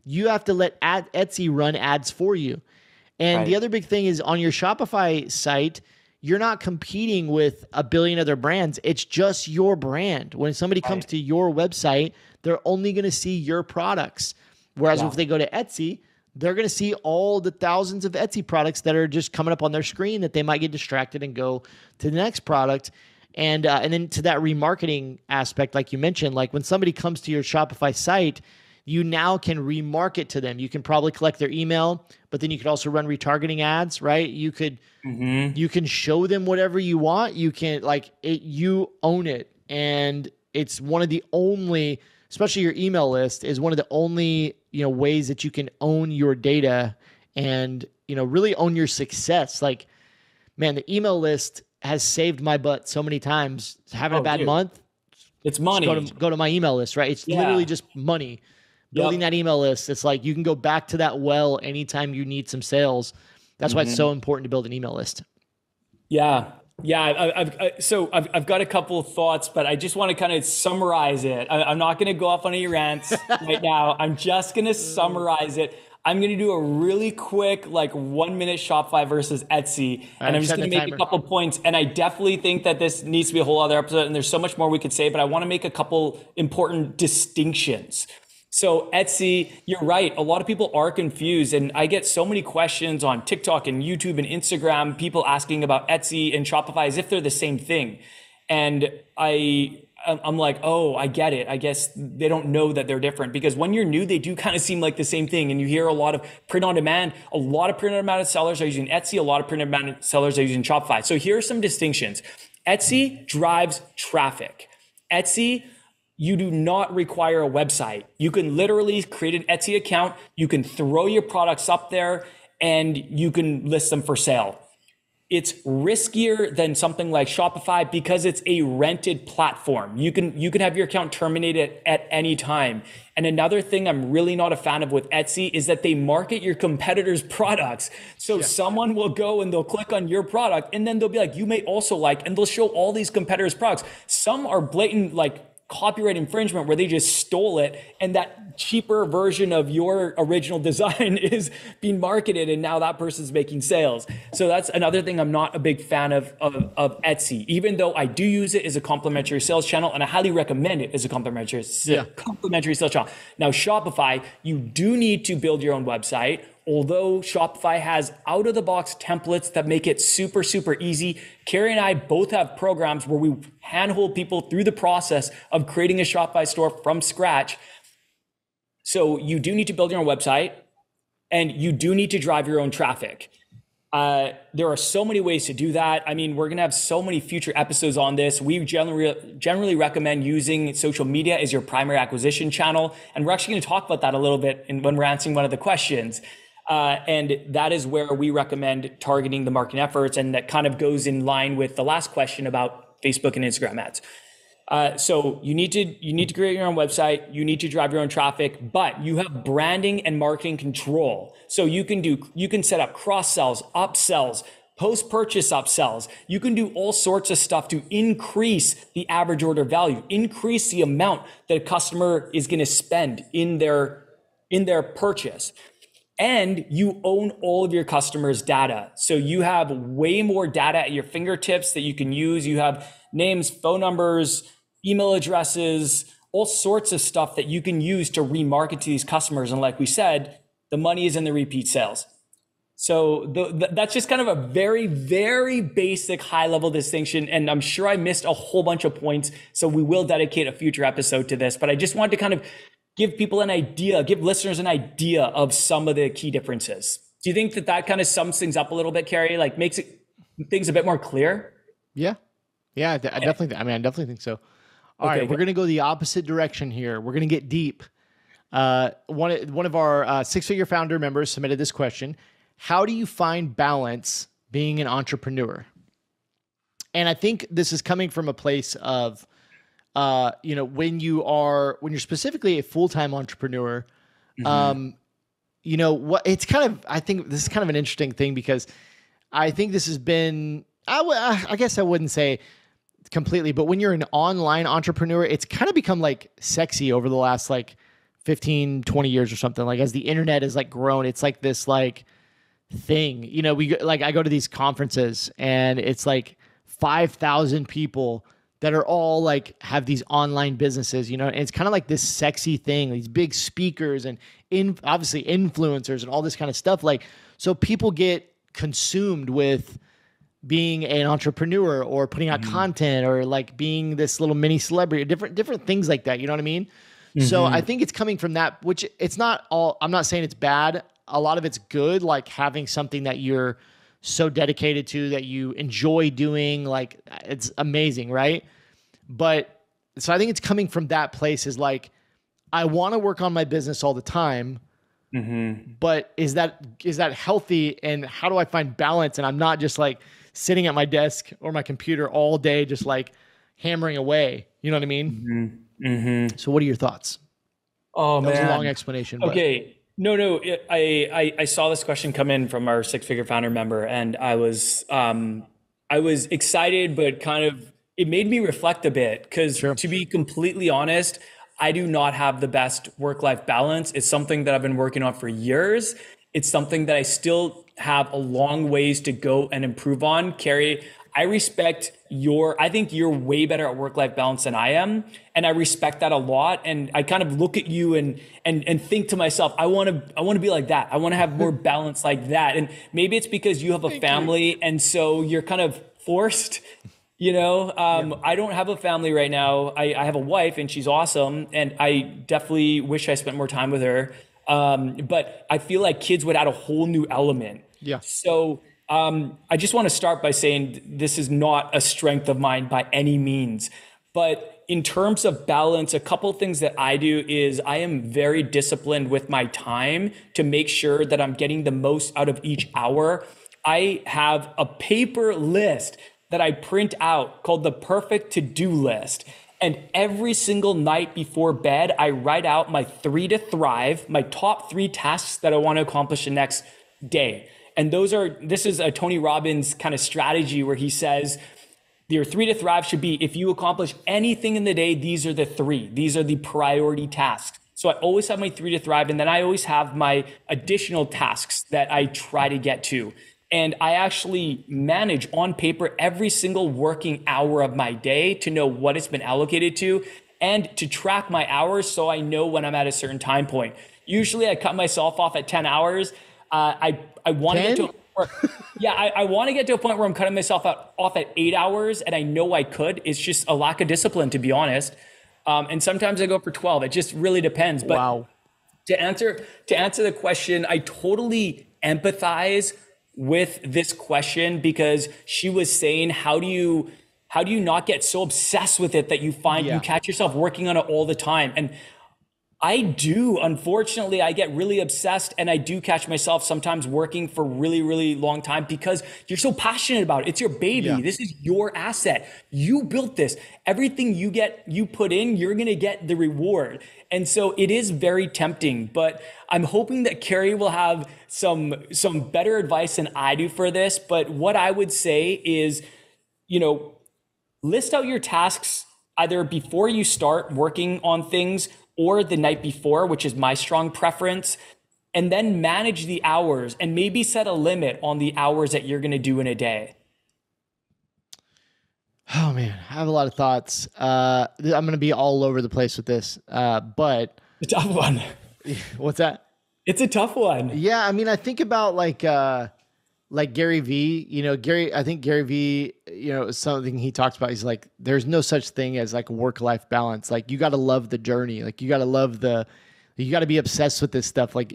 you have to let Etsy run ads for you. And the other big thing is on your Shopify site, you're not competing with a billion other brands. It's just your brand. When somebody comes to your website, they're only going to see your products. Whereas if they go to Etsy, they're going to see all the thousands of Etsy products that are just coming up on their screen that they might get distracted and go to the next product. And then to that remarketing aspect, like you mentioned, like when somebody comes to your Shopify site, you now can remarket to them. You can probably collect their email, but then you could also run retargeting ads, right? You could, you can show them whatever you want. You can you own it. And it's one of the only, especially your email list is one of the only, ways that you can own your data and, really own your success. Like, man, the email list has saved my butt so many times. Having a bad month, it's money. Go to my email list, right? It's literally just money. Building that email list, it's like you can go back to that well anytime you need some sales. That's why it's so important to build an email list. Yeah. I've got a couple of thoughts, but I just want to kind of summarize it. I'm not going to go off on any rants right now. I'm just going to summarize it. I'm going to do a really quick, 1 minute Shopify versus Etsy. And I'm just going to make a couple points. And I definitely think that this needs to be a whole other episode. And there's so much more we could say, but I want to make a couple important distinctions. So Etsy, you're right. A lot of people are confused. And I get so many questions on TikTok and YouTube and Instagram, people asking about Etsy and Shopify as if they're the same thing. And I'm like, oh, I get it. I guess they don't know that they're different, because when you're new, they do kind of seem like the same thing. And you hear a lot of print on demand. A lot of print on demand sellers are using Etsy. A lot of print on demand sellers are using Shopify. So here are some distinctions. Etsy drives traffic. Etsy, you do not require a website. You can literally create an Etsy account. You can throw your products up there and you can list them for sale. It's riskier than something like Shopify because it's a rented platform. You can have your account terminated at any time. And another thing I'm really not a fan of with Etsy is that they market your competitors' products. So someone will go and they'll click on your product and then they'll be like, you may also like, and they'll show all these competitors' products. Some are blatant copyright infringement where they just stole it, and that cheaper version of your original design is being marketed, and now that person's making sales. So that's another thing I'm not a big fan of Etsy, even though I do use it as a complementary sales channel, and I highly recommend it as a complementary sales channel. Now, Shopify, you do need to build your own website. Although Shopify has out-of-the-box templates that make it super, super easy. Kerry and I both have programs where we handhold people through the process of creating a Shopify store from scratch. So you do need to build your own website, and you do need to drive your own traffic. There are so many ways to do that. I mean, we're going to have so many future episodes on this. We generally recommend using social media as your primary acquisition channel. And we're actually going to talk about that a little bit when we're answering one of the questions. And that is where we recommend targeting the marketing efforts. And that kind of goes in line with the last question about Facebook and Instagram ads. So you need to create your own website. You need to drive your own traffic, but you have branding and marketing control. So you can set up cross sells, upsells, post-purchase upsells. You can do all sorts of stuff to increase the average order value, increase the amount that a customer is going to spend in their purchase. And you own all of your customers' data. So you have way more data at your fingertips that you can use. You have names, phone numbers, email addresses, all sorts of stuff that you can use to remarket to these customers. And like we said, the money is in the repeat sales. So that's just kind of a very, very basic high-level distinction. And I'm sure I missed a whole bunch of points. So we will dedicate a future episode to this. But I just wanted to kind of give people an idea, give listeners an idea of some of the key differences. Do you think that kind of sums things up a little bit, Kerry? Makes things a bit more clear? Yeah. I definitely think so. All right, we're going to go the opposite direction here. We're going to get deep. One of our six-figure founder members submitted this question. How do you find balance being an entrepreneur? And I think this is coming from a place of, when you're specifically a full-time entrepreneur, it's kind of, I think this is kind of an interesting thing, because I think this has been, I guess I wouldn't say completely, but when you're an online entrepreneur, it's kind of become sexy over the last 15, 20 years or something. As the internet has grown, it's this thing, I go to these conferences and it's 5,000 people that are all like have these online businesses, and it's kind of like this sexy thing, these big speakers and obviously influencers and all this kind of stuff. Like, so people get consumed with being an entrepreneur or putting out content or like being this little mini celebrity, different things like that. You know what I mean? So I think it's coming from that, which it's not all, I'm not saying it's bad. A lot of it's good, like having something that you're so dedicated to that you enjoy doing, like it's amazing, right? But so I think it's coming from that place, is like, I want to work on my business all the time, but is that healthy? And how do I find balance? And I'm not just like sitting at my desk or my computer all day, just like hammering away. You know what I mean? So what are your thoughts? Oh, that was a long explanation. Okay. No. I saw this question come in from our six-figure founder member, and I was excited, but kind of, it made me reflect a bit, because to be completely honest, I do not have the best work-life balance. It's something that I've been working on for years. It's something that I still have a long ways to go and improve on. Kerry, I think you're way better at work-life balance than I am. And I respect that a lot. And I kind of look at you and think to myself, I want to be like that. I want to have more balance like that. And maybe it's because you have a family. And so you're kind of forced, I don't have a family right now. I have a wife, and she's awesome. And I definitely wish I spent more time with her. But I feel like kids would add a whole new element. Yeah. So I just want to start by saying this is not a strength of mine by any means. But in terms of balance, a couple of things that I do is I am very disciplined with my time to make sure that I'm getting the most out of each hour. I have a paper list that I print out called the perfect to-do list. And every single night before bed, I write out my 3 to thrive, my top 3 tasks that I want to accomplish the next day. And this is a Tony Robbins kind of strategy where he says, your 3 to thrive should be, if you accomplish anything in the day, these are the 3. These are the priority tasks. So I always have my 3 to thrive, and then I always have my additional tasks that I try to get to. And I actually manage on paper every single working hour of my day to know what it's been allocated to, and to track my hours so I know when I'm at a certain time point. Usually I cut myself off at 10 hours. I want to get to I want to get to a point where I'm cutting myself off at 8 hours, and I know I could. It's just a lack of discipline, to be honest. And sometimes I go for 12. It just really depends. But to answer the question, I totally empathize with this question, because she was saying, how do you not get so obsessed with it that you find you catch yourself working on it all the time? And I do. Unfortunately, I get really obsessed, and I do catch myself sometimes working for really, really long time because you're so passionate about it. It's your baby. Yeah. This is your asset. You built this. Everything you put in, you're going to get the reward. And so it is very tempting, but I'm hoping that Kerry will have some better advice than I do for this. But what I would say is, list out your tasks either before you start working on things or the night before, which is my strong preference, and then manage the hours and maybe set a limit on the hours that you're going to do in a day. Oh man, I have a lot of thoughts. I'm going to be all over the place with this, but it's a tough one. What's that? It's a tough one. Yeah. I mean, I think about like Gary V, I think Gary V, something he talks about, he's like, there's no such thing as like work-life balance. Like you got to love the journey. Like you got to be obsessed with this stuff. Like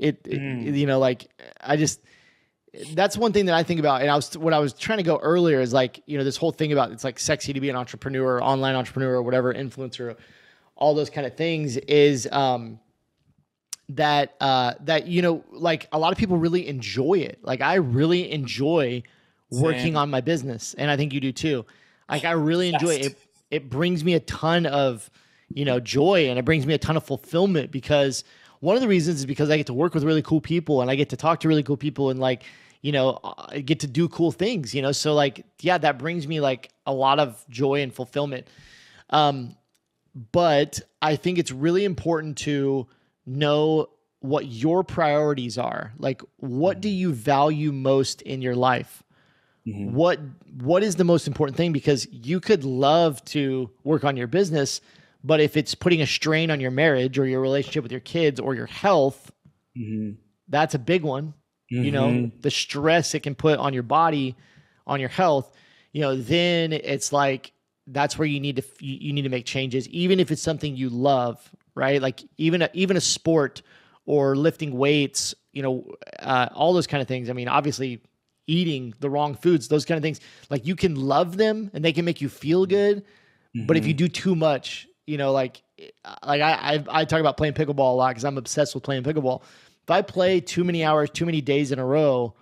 that's one thing that I think about. And what I was trying to go earlier is like, this whole thing about, it's like sexy to be an entrepreneur, online entrepreneur, or whatever, influencer, all those kind of things is, that like a lot of people really enjoy it. Like I really enjoy working on my business, and I think you do too. Like I really enjoy it. It brings me a ton of, joy, and it brings me a ton of fulfillment, because one of the reasons is because I get to work with really cool people, and I get to talk to really cool people, and like, I get to do cool things, so like, yeah, that brings me like a lot of joy and fulfillment. But I think it's really important to know what your priorities are. Like, what do you value most in your life? what is the most important thing? Because you could love to work on your business, but if it's putting a strain on your marriage or your relationship with your kids or your health, that's a big one. You know, the stress it can put on your body, on your health, you know, then it's like, that's where you need to make changes, even if it's something you love, right? Like even a sport or lifting weights, you know, all those kind of things. I mean, obviously eating the wrong foods, those kind of things, like you can love them and they can make you feel good. But if you do too much, you know, like I talk about playing pickleball a lot because I'm obsessed with playing pickleball. If I play too many hours, too many days in a row,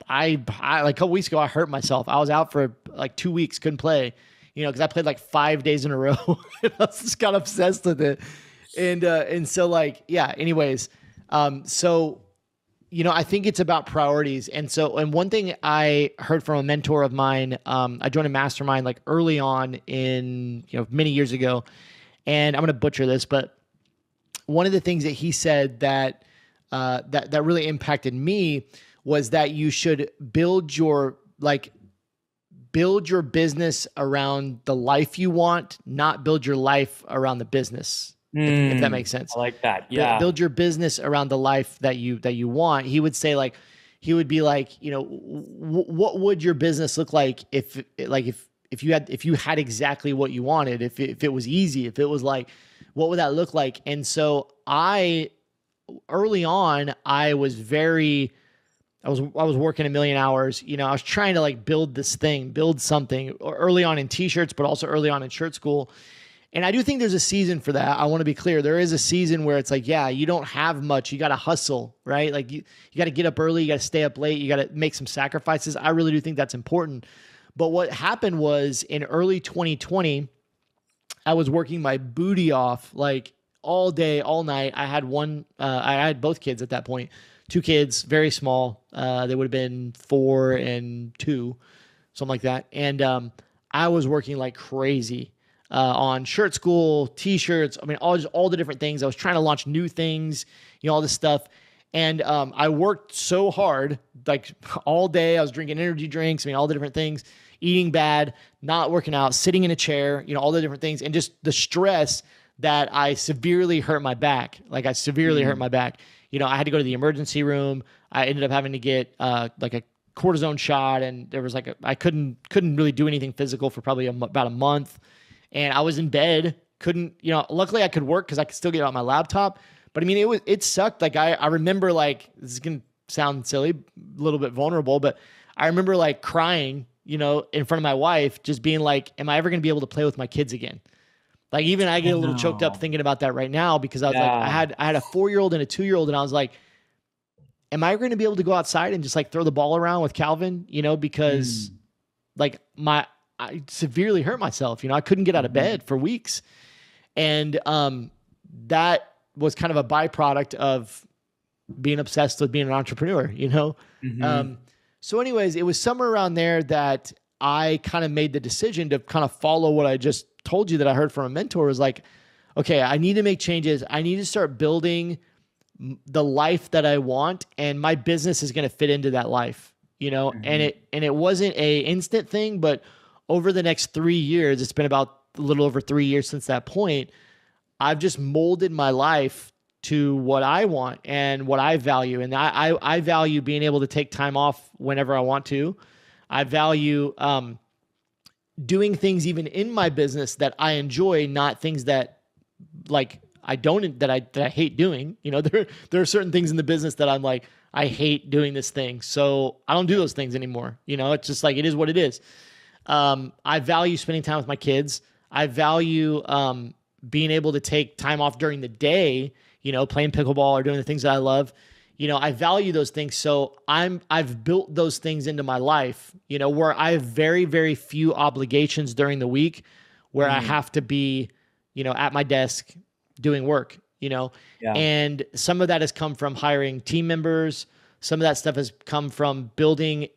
I like a couple weeks ago, I hurt myself. I was out for like 2 weeks, couldn't play, you know, because I played like 5 days in a row. I just got obsessed with it. And so like, yeah, anyways. So, you know, I think it's about priorities. And one thing I heard from a mentor of mine, I joined a mastermind like early on in, you know, many years ago, and I'm going to butcher this, but one of the things that he said that really impacted me was that you should build your business around the life you want, not build your life around the business. If that makes sense. I like that. Yeah. Build your business around the life that you want. He would say he would be like, you know, what would your business look like if you had exactly what you wanted, if it was easy, if it was like, what would that look like? And so early on, I was working 1 million hours. You know, I was trying to like build something early on in t-shirts, but also early on in shirt school. And I do think there's a season for that. I want to be clear. There is a season where it's like, yeah, you don't have much. You got to hustle, right? Like you got to get up early. You got to stay up late. You got to make some sacrifices. I really do think that's important. But what happened was in early 2020, I was working my booty off like all day, all night. I had both kids at that point, 2 kids, very small. They would have been 4 and 2, something like that. And I was working like crazy. On shirt school, t-shirts, I mean, all the different things. I was trying to launch new things, you know, all this stuff. And I worked so hard, like all day. I was drinking energy drinks, I mean, all the different things, eating bad, not working out, sitting in a chair, you know, all the different things. And just the stress that I severely hurt my back. Like I severely hurt my back. You know, I had to go to the emergency room. I ended up having to get like a cortisone shot. And there was like, I couldn't really do anything physical for probably about a month. And I was in bed, couldn't, you know, luckily I could work because I could still get on my laptop. But I mean, it sucked. Like I remember like, this is going to sound silly, a little bit vulnerable, but I remember like crying, you know, in front of my wife, just being like, am I ever going to be able to play with my kids again? Like even I get a little choked up thinking about that right now because I was like, I had a 4-year-old and a 2-year-old and I was like, am I going to be able to go outside and just like throw the ball around with Calvin, you know, because like I severely hurt myself. You know, I couldn't get out of bed for weeks. And that was kind of a byproduct of being obsessed with being an entrepreneur, you know? So anyways, it was somewhere around there that I kind of made the decision to kind of follow what I just told you that I heard from a mentor. Was like, okay, I need to make changes. I need to start building the life that I want, and my business is going to fit into that life, you know? And it wasn't a instant thing, but over the next 3 years, it's been about a little over 3 years since that point, I've just molded my life to what I want and what I value. And I value being able to take time off whenever I want to. I value doing things even in my business that I enjoy, not things that like that I hate doing. You know, there are certain things in the business that I'm like, I hate doing this thing. So I don't do those things anymore. You know, it's just like, it is what it is. I value spending time with my kids. I value being able to take time off during the day, you know, playing pickleball or doing the things that I love. You know, I value those things. So I've built those things into my life, you know, where I have very, very few obligations during the week where I have to be, you know, at my desk doing work, you know. And some of that has come from hiring team members. Some of that stuff has come from building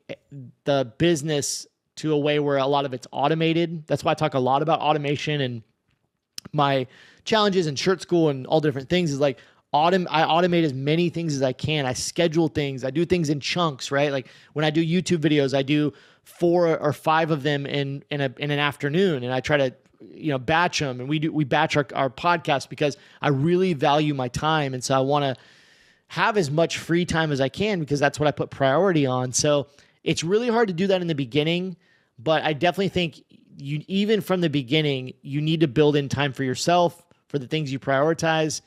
the business to a way where a lot of it's automated. That's why I talk a lot about automation, and my challenges in shirt school and all different things is like I automate as many things as I can. I schedule things. I do things in chunks, right? Like when I do YouTube videos, I do 4 or 5 of them in an afternoon, and I try to, batch them. And we batch our podcast because I really value my time. And so I want to have as much free time as I can because that's what I put priority on. So it's really hard to do that in the beginning, but I definitely think even from the beginning, you need to build in time for yourself, for the things you prioritize.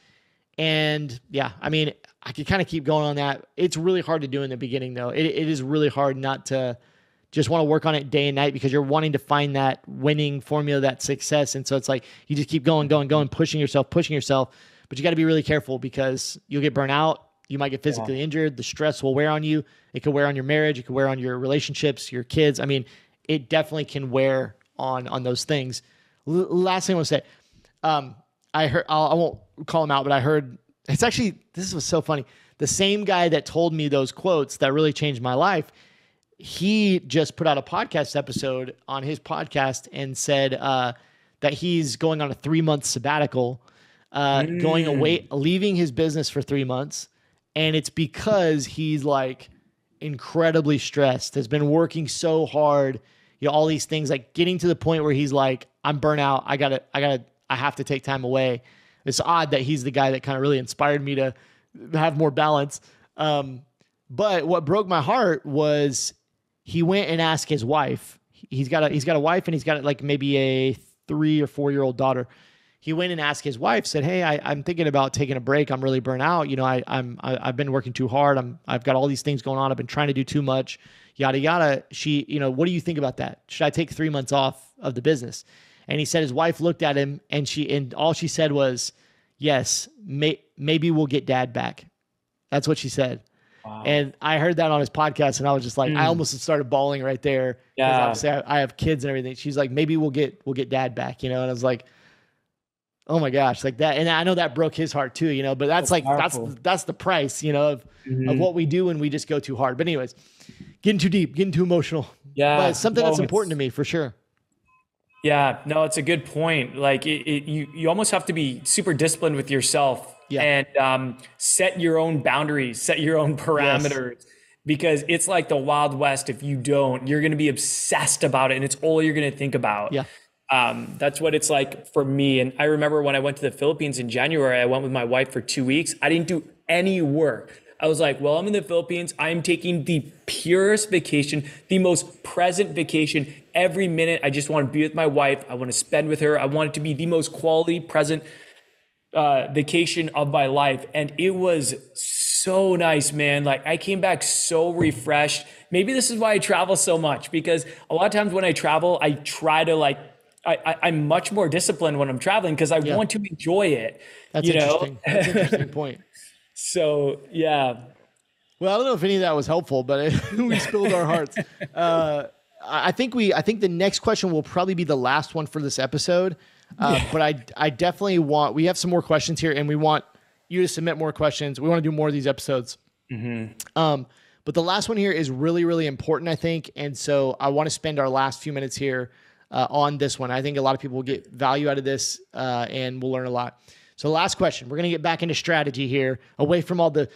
And yeah, I mean, I could kind of keep going on that. It's really hard to do in the beginning though. It is really hard not to just want to work on it day and night because you're wanting to find that winning formula, that success. And so it's like, you just keep going, pushing yourself. But you got to be really careful because you'll get burnt out. You might get physically injured. The stress will wear on you. It could wear on your marriage. It could wear on your relationships, your kids. I mean, it definitely can wear on those things. Last thing I want to say, I heard, I won't call him out, but I heard, it's actually, this was so funny. The same guy that told me those quotes that really changed my life, he just put out a podcast episode on his podcast and said that he's going on a 3-month sabbatical, going away, leaving his business for 3 months. And it's because he's like incredibly stressed, has been working so hard, all these things, like getting to the point where he's like, I'm burnt out. I have to take time away. It's odd that he's the guy that kind of really inspired me to have more balance. But what broke my heart was he went and asked his wife. He's got a wife and he's got like maybe a 3 or 4-year-old daughter. He went and asked his wife, said, "Hey, I'm thinking about taking a break. I'm really burnt out. I've been working too hard. I've got all these things going on. I've been trying to do too much, yada, yada." She, what do you think about that? Should I take 3 months off of the business? And he said his wife looked at him and all she said was, "Yes, maybe we'll get dad back." That's what she said. Wow. And I heard that on his podcast and I was just like, I almost started bawling right there. Yeah. Obviously I have kids and everything. She's like, "Maybe we'll get dad back," and I was like, oh my gosh, like that. And I know that broke his heart too, but that's like, powerful. That's the price, of what we do when we just go too hard. But anyways, getting too deep, getting too emotional. Yeah. But it's something that's important to me for sure. Yeah, no, it's a good point. Like you almost have to be super disciplined with yourself and set your own boundaries, set your own parameters, because it's like the Wild West. If you don't, you're going to be obsessed about it and it's all you're going to think about. Yeah. That's what it's like for me. And I remember when I went to the Philippines in January, I went with my wife for 2 weeks. I didn't do any work. I was like, well, I'm in the Philippines. I'm taking the purest vacation, the most present vacation. Every minute, I just want to be with my wife. I want to spend with her. I want it to be the most quality present vacation of my life. And it was so nice, man. Like I came back so refreshed. Maybe this is why I travel so much, because a lot of times when I travel, I try to I'm much more disciplined when I'm traveling because I want to enjoy it. That's interesting. That's an interesting point. So, yeah. Well, I don't know if any of that was helpful, but we spilled our hearts. I think the next question will probably be the last one for this episode. But I definitely we have some more questions here and we want you to submit more questions. We want to do more of these episodes. Mm-hmm. But the last one here is really, really important, I think. And so I want to spend our last few minutes here on this one. I think a lot of people will get value out of this and we'll learn a lot. So last question, we're going to get back into strategy here, away from all the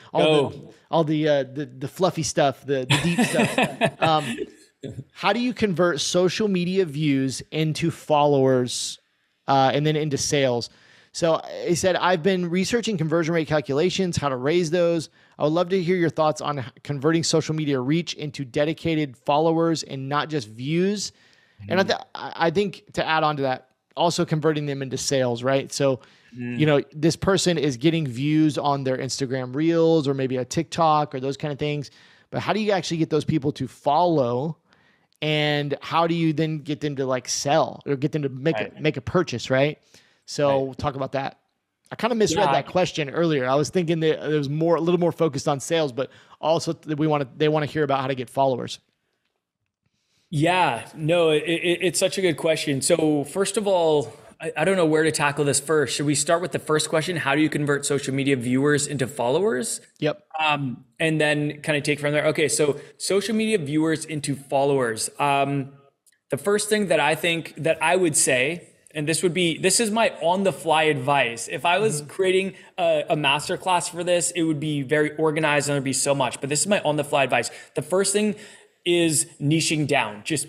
fluffy stuff, the deep stuff. How do you convert social media views into followers and then into sales? So he said, I've been researching conversion rate calculations, how to raise those. I would love to hear your thoughts on converting social media reach into dedicated followers and not just views. Mm-hmm. And I think to add on to that, also converting them into sales, right? So, this person is getting views on their Instagram Reels or maybe a TikTok or those kind of things. But how do you actually get those people to follow? And how do you then get them to sell or get them to make a purchase, right? So we'll talk about that. I kind of misread that question earlier. I was thinking that it was a little more focused on sales, but also they want to hear about how to get followers. Yeah, no, it's such a good question. So first of all, I don't know where to tackle this first. Should we start with the first question? How do you convert social media viewers into followers? Yep. And then kind of take from there. Okay, so social media viewers into followers. The first thing that I think that I would say and this is my on the fly advice. If I was creating a masterclass for this, it would be very organized and there'd be so much, but this is my on the fly advice. The first thing is niching down. Just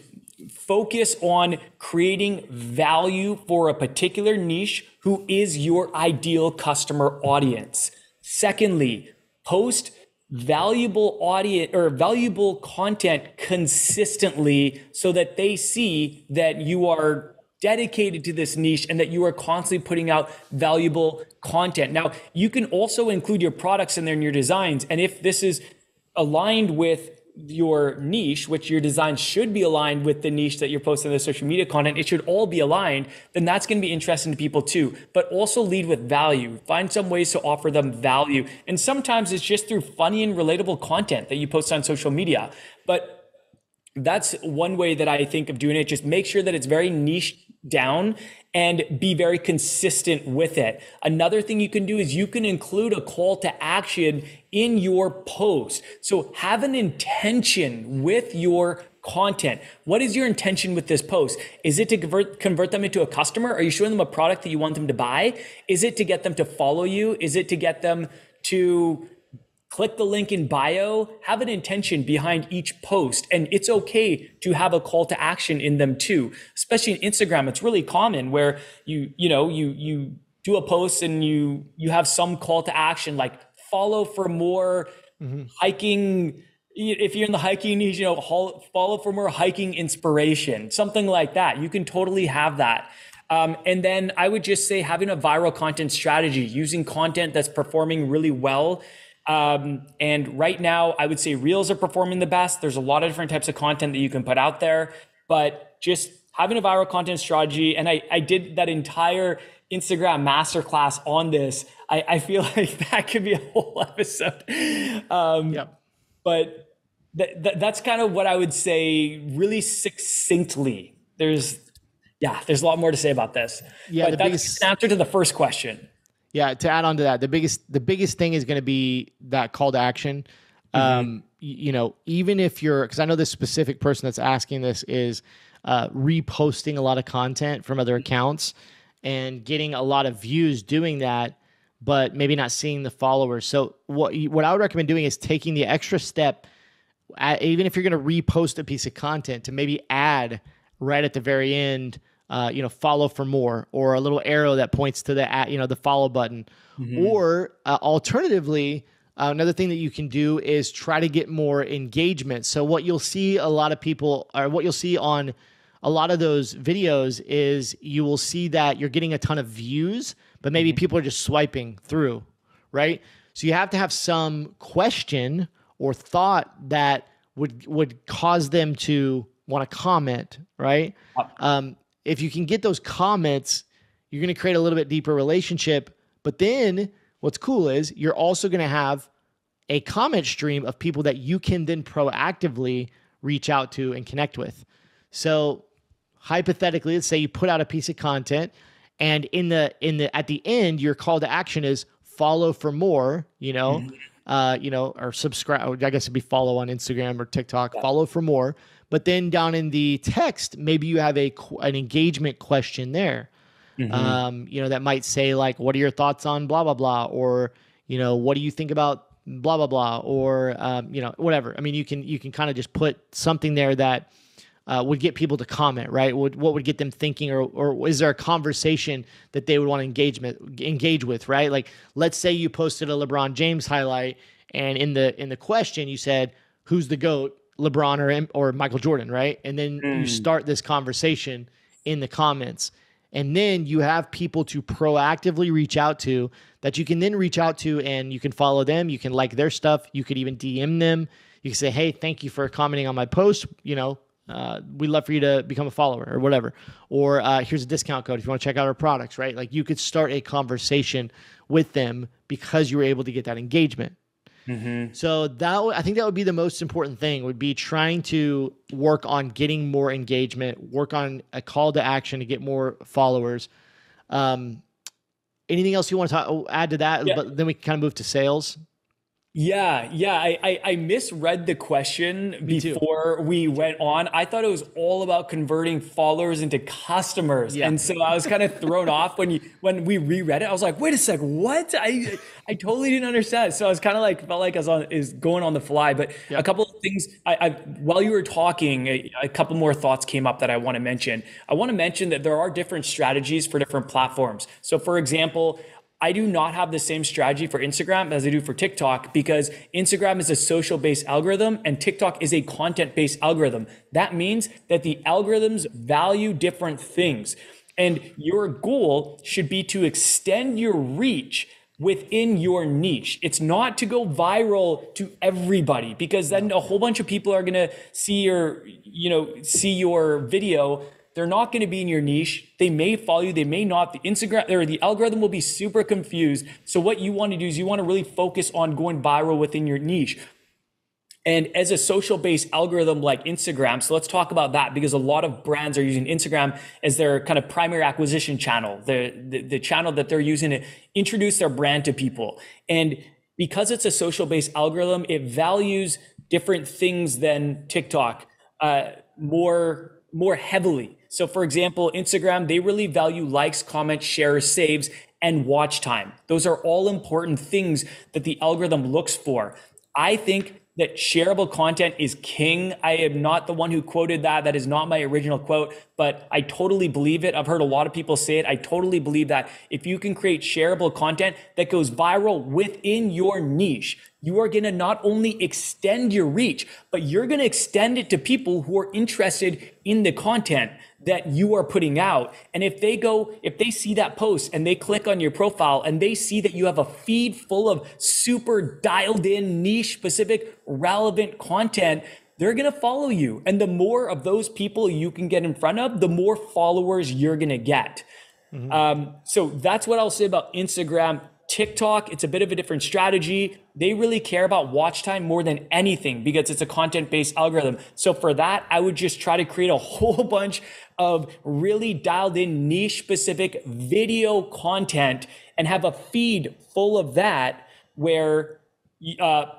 focus on creating value for a particular niche who is your ideal customer audience. Secondly, post valuable audience or valuable content consistently so that they see that you are dedicated to this niche and that you are constantly putting out valuable content. Now, you can also include your products in there and your designs. And if this is aligned with your niche, which your design should be aligned with the niche that you're posting the social media content, it should all be aligned, then that's going to be interesting to people too. But also lead with value. Find some ways to offer them value. And sometimes it's just through funny and relatable content that you post on social media. But that's one way that I think of doing it. Just make sure that it's very niche down and be very consistent with it. Another thing you can do is you can include a call to action in your post. So have an intention with your content. What is your intention with this post? Is it to convert them into a customer? Are you showing them a product that you want them to buy? Is it to get them to follow you? Is it to get them to click the link in bio? Have an intention behind each post. And it's okay to have a call to action in them too. Especially in Instagram, it's really common where you do a post and you have some call to action like follow for more hiking. If you're in the hiking niche, follow for more hiking inspiration, something like that. You can totally have that. And then I would just say having a viral content strategy, using content that's performing really well. And right now I would say reels are performing the best. There's a lot of different types of content that you can put out there, but just having a viral content strategy. And I did that entire Instagram masterclass on this. I feel like that could be a whole episode. But that's kind of what I would say really succinctly. There's a lot more to say about this. Yeah, but that's an answer to the first question. Yeah, to add on to that, the biggest thing is going to be that call to action. Even if you're, because I know this specific person that's asking this is reposting a lot of content from other accounts and getting a lot of views doing that, but maybe not seeing the followers. So what I would recommend doing is taking the extra step, even if you're going to repost a piece of content, to maybe add right at the very end, follow for more, or a little arrow that points to the follow button. Or alternatively, another thing that you can do is try to get more engagement. So what you'll see what you'll see on a lot of those videos is you will see that you're getting a ton of views, but maybe people are just swiping through, right? So you have to have some question or thought that would cause them to want to comment, right? If you can get those comments, you're going to create a little bit deeper relationship. But then what's cool is you're also going to have a comment stream of people that you can then proactively reach out to and connect with. So hypothetically, let's say you put out a piece of content and at the end, your call to action is follow for more, or subscribe. I guess it'd be follow on Instagram or TikTok, follow for more. But then down in the text, maybe you have an engagement question there. That might say like, what are your thoughts on blah, blah, blah, or, what do you think about blah, blah, blah, or, whatever. I mean, you can kind of just put something there that would get people to comment, right? What would get them thinking, or is there a conversation that they would want to engage with, right? Like, let's say you posted a LeBron James highlight, and in the question you said, who's the GOAT, LeBron or Michael Jordan, right? And then you start this conversation in the comments, and then you have people to proactively reach out to that you can then reach out to, and you can follow them. You can like their stuff. You could even DM them. You can say, hey, thank you for commenting on my post. We'd love for you to become a follower or whatever. Or here's a discount code if you want to check out our products, right? Like, you could start a conversation with them because you were able to get that engagement. So I think that would be the most important thing, would be trying to work on getting more engagement, work on a call to action to get more followers. Anything else you want to add to that? Yeah. But then we can kind of move to sales. Yeah. I misread the question Me too. before we went on. I thought it was all about converting followers into customers. Yeah. And so I was kind of thrown off when we reread it. I was like, wait a sec, what? I totally didn't understand. So I was kind of like felt like I was is going on the fly. But a Yep. couple of things I while you were talking, a couple more thoughts came up that I want to mention. I want to mention that there are different strategies for different platforms. So for example, I do not have the same strategy for Instagram as I do for TikTok because Instagram is a social based algorithm and TikTok is a content based algorithm. That means that the algorithms value different things. And your goal should be to extend your reach within your niche. It's not to go viral to everybody because then a whole bunch of people are going to see your video. They're not going to be in your niche. They may follow you. They may not. The Instagram or the algorithm will be super confused. So what you want to do is you want to really focus on going viral within your niche. And as a social based algorithm like Instagram, so let's talk about that because a lot of brands are using Instagram as their kind of primary acquisition channel, the channel that they're using to introduce their brand to people. And because it's a social based algorithm, it values different things than TikTok more heavily. So for example, Instagram, they really value likes, comments, shares, saves, and watch time. Those are all important things that the algorithm looks for. I think that shareable content is king. I am not the one who quoted that. That is not my original quote, but I totally believe it. I've heard a lot of people say it. I totally believe that if you can create shareable content that goes viral within your niche, you are going to not only extend your reach, but you're going to extend it to people who are interested in the content that you are putting out. And if they see that post and they click on your profile and they see that you have a feed full of super dialed in niche specific relevant content, they're going to follow you. And the more of those people you can get in front of, the more followers you're going to get. So that's what I'll say about Instagram. TikTok, it's a bit of a different strategy. They really care about watch time more than anything because it's a content-based algorithm. So for that, I would just try to create a whole bunch of really dialed in niche specific video content and have a feed full of that where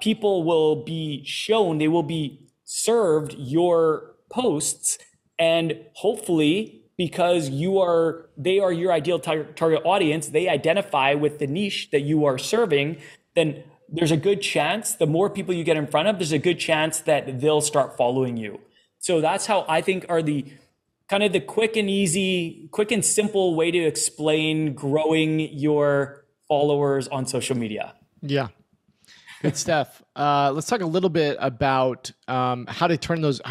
people will be shown, they will be served your posts, and hopefully because they are your ideal target audience, they identify with the niche that you are serving, then there's a good chance, the more people you get in front of, there's a good chance that they'll start following you. So that's how I think are the kind of the quick and simple way to explain growing your followers on social media. Yeah. Good stuff. Let's talk a little bit about how to turn those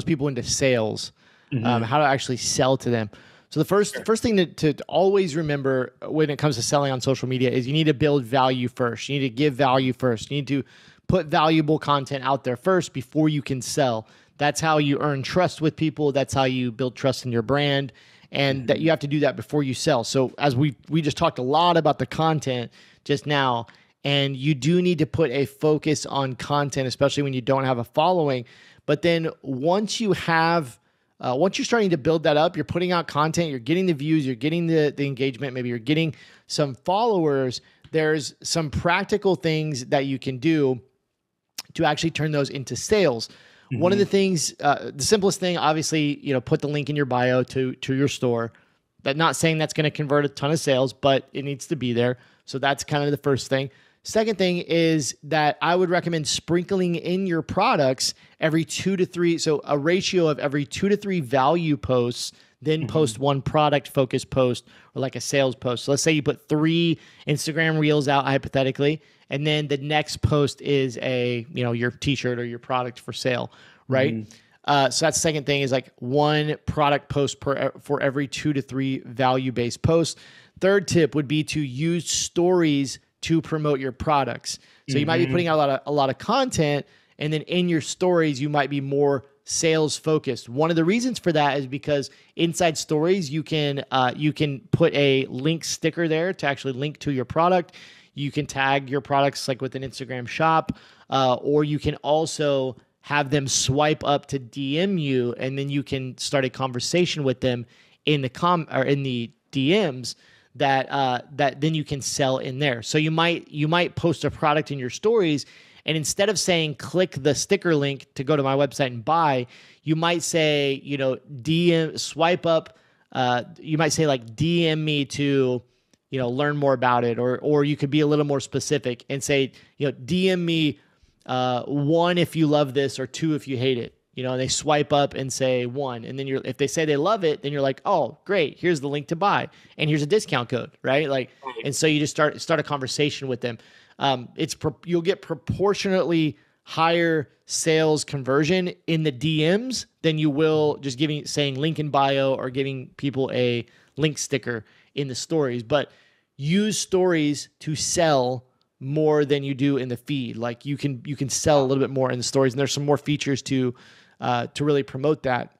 people into sales. How to actually sell to them. So the first thing to always remember when it comes to selling on social media is you need to build value first. You need to give value first. You need to put valuable content out there first before you can sell. That's how you earn trust with people. That's how you build trust in your brand, and that you have to do that before you sell. So as we just talked a lot about the content just now, and you do need to put a focus on content, especially when you don't have a following. But then once you're starting to build that up, you're putting out content, you're getting the views, you're getting the engagement, maybe you're getting some followers, there's some practical things that you can do to actually turn those into sales. One of the things, the simplest thing, obviously, put the link in your bio to your store. That not saying that's going to convert a ton of sales, but it needs to be there. So that's kind of the first thing. Second thing is that I would recommend sprinkling in your products every 2 to 3. So a ratio of every 2 to 3 value posts, then post one product focused post or like a sales post. So let's say you put 3 Instagram reels out hypothetically, and then the next post is your t-shirt or your product for sale, right? So that's the second thing is like one product post for every 2 to 3 value-based posts. Third tip would be to use stories to promote your products. So you might be putting out a lot of content, and then in your stories, you might be more sales focused. One of the reasons for that is because inside stories, you can put a link sticker there to actually link to your product. You can tag your products like with an Instagram shop, or you can also have them swipe up to DM you, and then you can start a conversation with them in the DMs that then you can sell in there. So you might post a product in your stories, And instead of saying, click the sticker link to go to my website and buy, you might say, DM, swipe up. You might say like, DM me to, learn more about it. Or you could be a little more specific and say, DM me 1 if you love this or 2 if you hate it. And they swipe up and say 1. And then if they say they love it, then you're like, oh, great, here's the link to buy. And here's a discount code, right? And so you just start a conversation with them. You'll get proportionately higher sales conversion in the DMs than you will just saying link in bio or giving people a link sticker in the stories. But use stories to sell more than you do in the feed. Like you can sell a little bit more in the stories, and there's some more features to really promote that.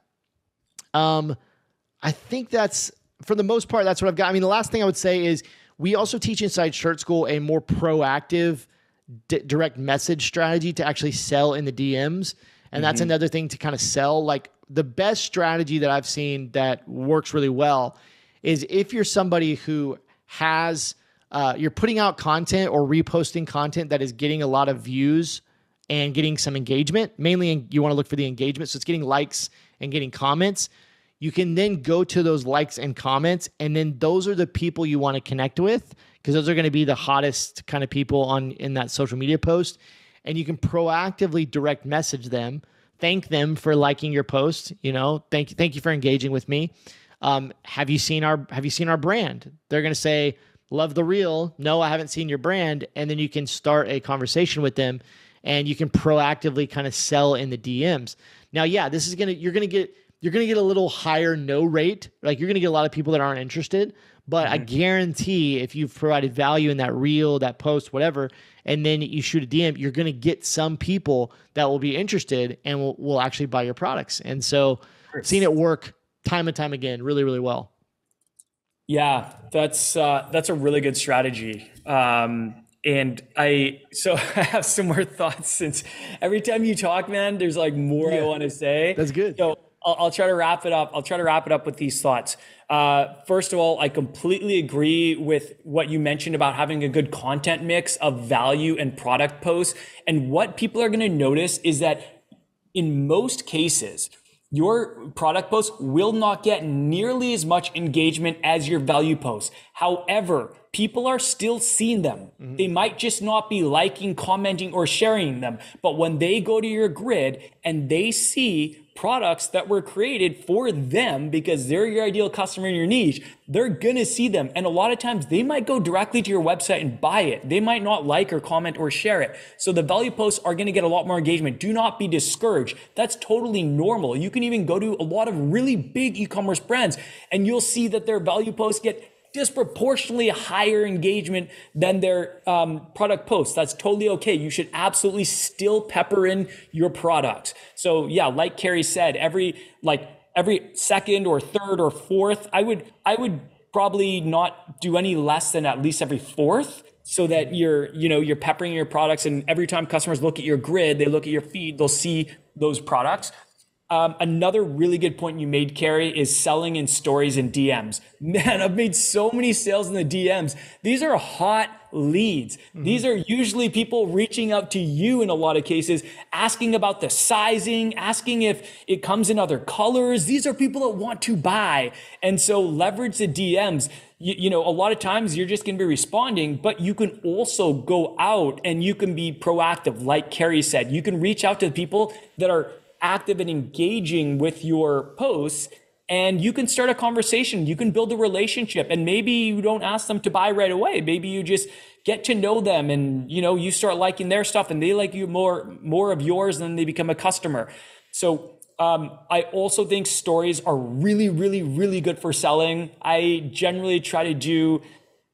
I think that's, for the most part, that's what I've got. I mean, the last thing I would say is we also teach inside Shirt School a more proactive direct message strategy to actually sell in the DMs. And that's another thing to kind of sell. Like the best strategy that I've seen that works really well is if you're somebody who has, you're putting out content or reposting content that is getting a lot of views and getting some engagement. Mainly you want to look for the engagement. So it's getting likes and getting comments. You can then go to those likes and comments, and then those are the people you want to connect with, because those are going to be the hottest kind of people in that social media post. And you can proactively direct message them, thank them for liking your post. Thank you for engaging with me. Have you seen our brand? They're going to say, love the reel. No, I haven't seen your brand. And then you can start a conversation with them, and you can proactively kind of sell in the DMs. Now, yeah, you're going to get a little higher no rate. Like you're going to get a lot of people that aren't interested, but I guarantee if you've provided value in that reel, that post, whatever, and then you shoot a DM, you're going to get some people that will be interested and will actually buy your products. And so I've seen it work time and time again, really, really well. Yeah, that's a really good strategy. And I have some more thoughts, since every time you talk, man, there's like more I want to say. That's good. So I'll try to wrap it up. I'll try to wrap it up with these thoughts. First of all, I completely agree with what you mentioned about having a good content mix of value and product posts. And what people are going to notice is that in most cases, your product posts will not get nearly as much engagement as your value posts. However, people are still seeing them. They might just not be liking, commenting, or sharing them. But when they go to your grid and they see products that were created for them because they're your ideal customer in your niche, they're gonna see them. And a lot of times they might go directly to your website and buy it. They might not like or comment or share it. So the value posts are gonna get a lot more engagement. Do not be discouraged. That's totally normal. You can even go to a lot of really big e-commerce brands and you'll see that their value posts get disproportionately higher engagement than their product posts. That's totally okay. You should absolutely still pepper in your products. So yeah, like Kerry said, every second or third or fourth, I would probably not do any less than at least every fourth, so that you're peppering your products, and every time customers look at your grid, they look at your feed, they'll see those products. Another really good point you made, Kerry, is selling in stories and DMs. Man, I've made so many sales in the DMs. These are hot leads. These are usually people reaching out to you in a lot of cases, asking about the sizing, asking if it comes in other colors. These are people that want to buy. And so leverage the DMs. A lot of times you're just going to be responding, but you can also go out and you can be proactive. Like Kerry said, you can reach out to the people that are active and engaging with your posts, and you can start a conversation. You can build a relationship, and maybe you don't ask them to buy right away. Maybe you just get to know them, and you start liking their stuff and they like you more of yours, and then they become a customer. So I also think stories are really, really, really good for selling. I generally try to do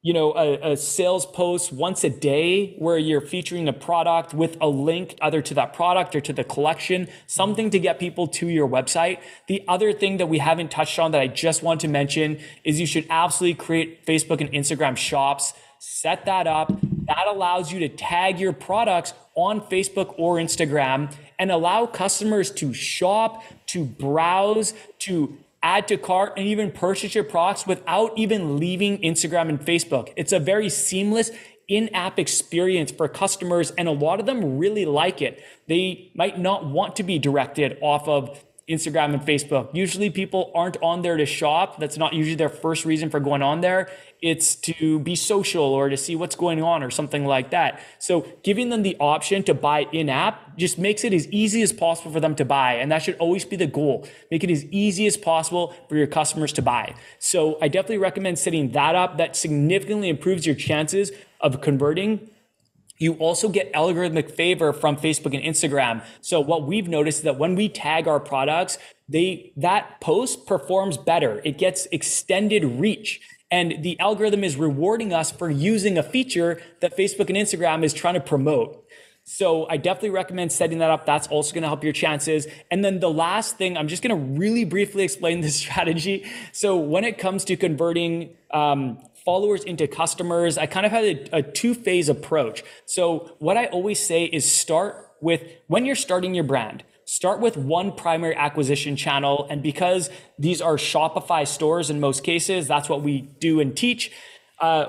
a sales post once a day where you're featuring a product with a link either to that product or to the collection, something to get people to your website. The other thing that we haven't touched on that I just want to mention is you should absolutely create Facebook and Instagram shops. Set that up. That allows you to tag your products on Facebook or Instagram and allow customers to shop, to browse, to add to cart, and even purchase your products without even leaving Instagram and Facebook. It's a very seamless, in-app experience for customers, and a lot of them really like it. They might not want to be directed off of Instagram and Facebook. Usually people aren't on there to shop. That's not usually their first reason for going on there. It's to be social or to see what's going on or something like that. So giving them the option to buy in-app just makes it as easy as possible for them to buy. And that should always be the goal. Make it as easy as possible for your customers to buy. So I definitely recommend setting that up. That significantly improves your chances of converting. You also get algorithmic favor from Facebook and Instagram. So what we've noticed is that when we tag our products, that post performs better. It gets extended reach. And the algorithm is rewarding us for using a feature that Facebook and Instagram is trying to promote. So I definitely recommend setting that up. That's also going to help your chances. And then the last thing, I'm just going to really briefly explain this strategy. So when it comes to converting followers into customers, I kind of had a two-phase approach. So what I always say is start with, when you're starting your brand, start with one primary acquisition channel. And because these are Shopify stores in most cases, that's what we do and teach.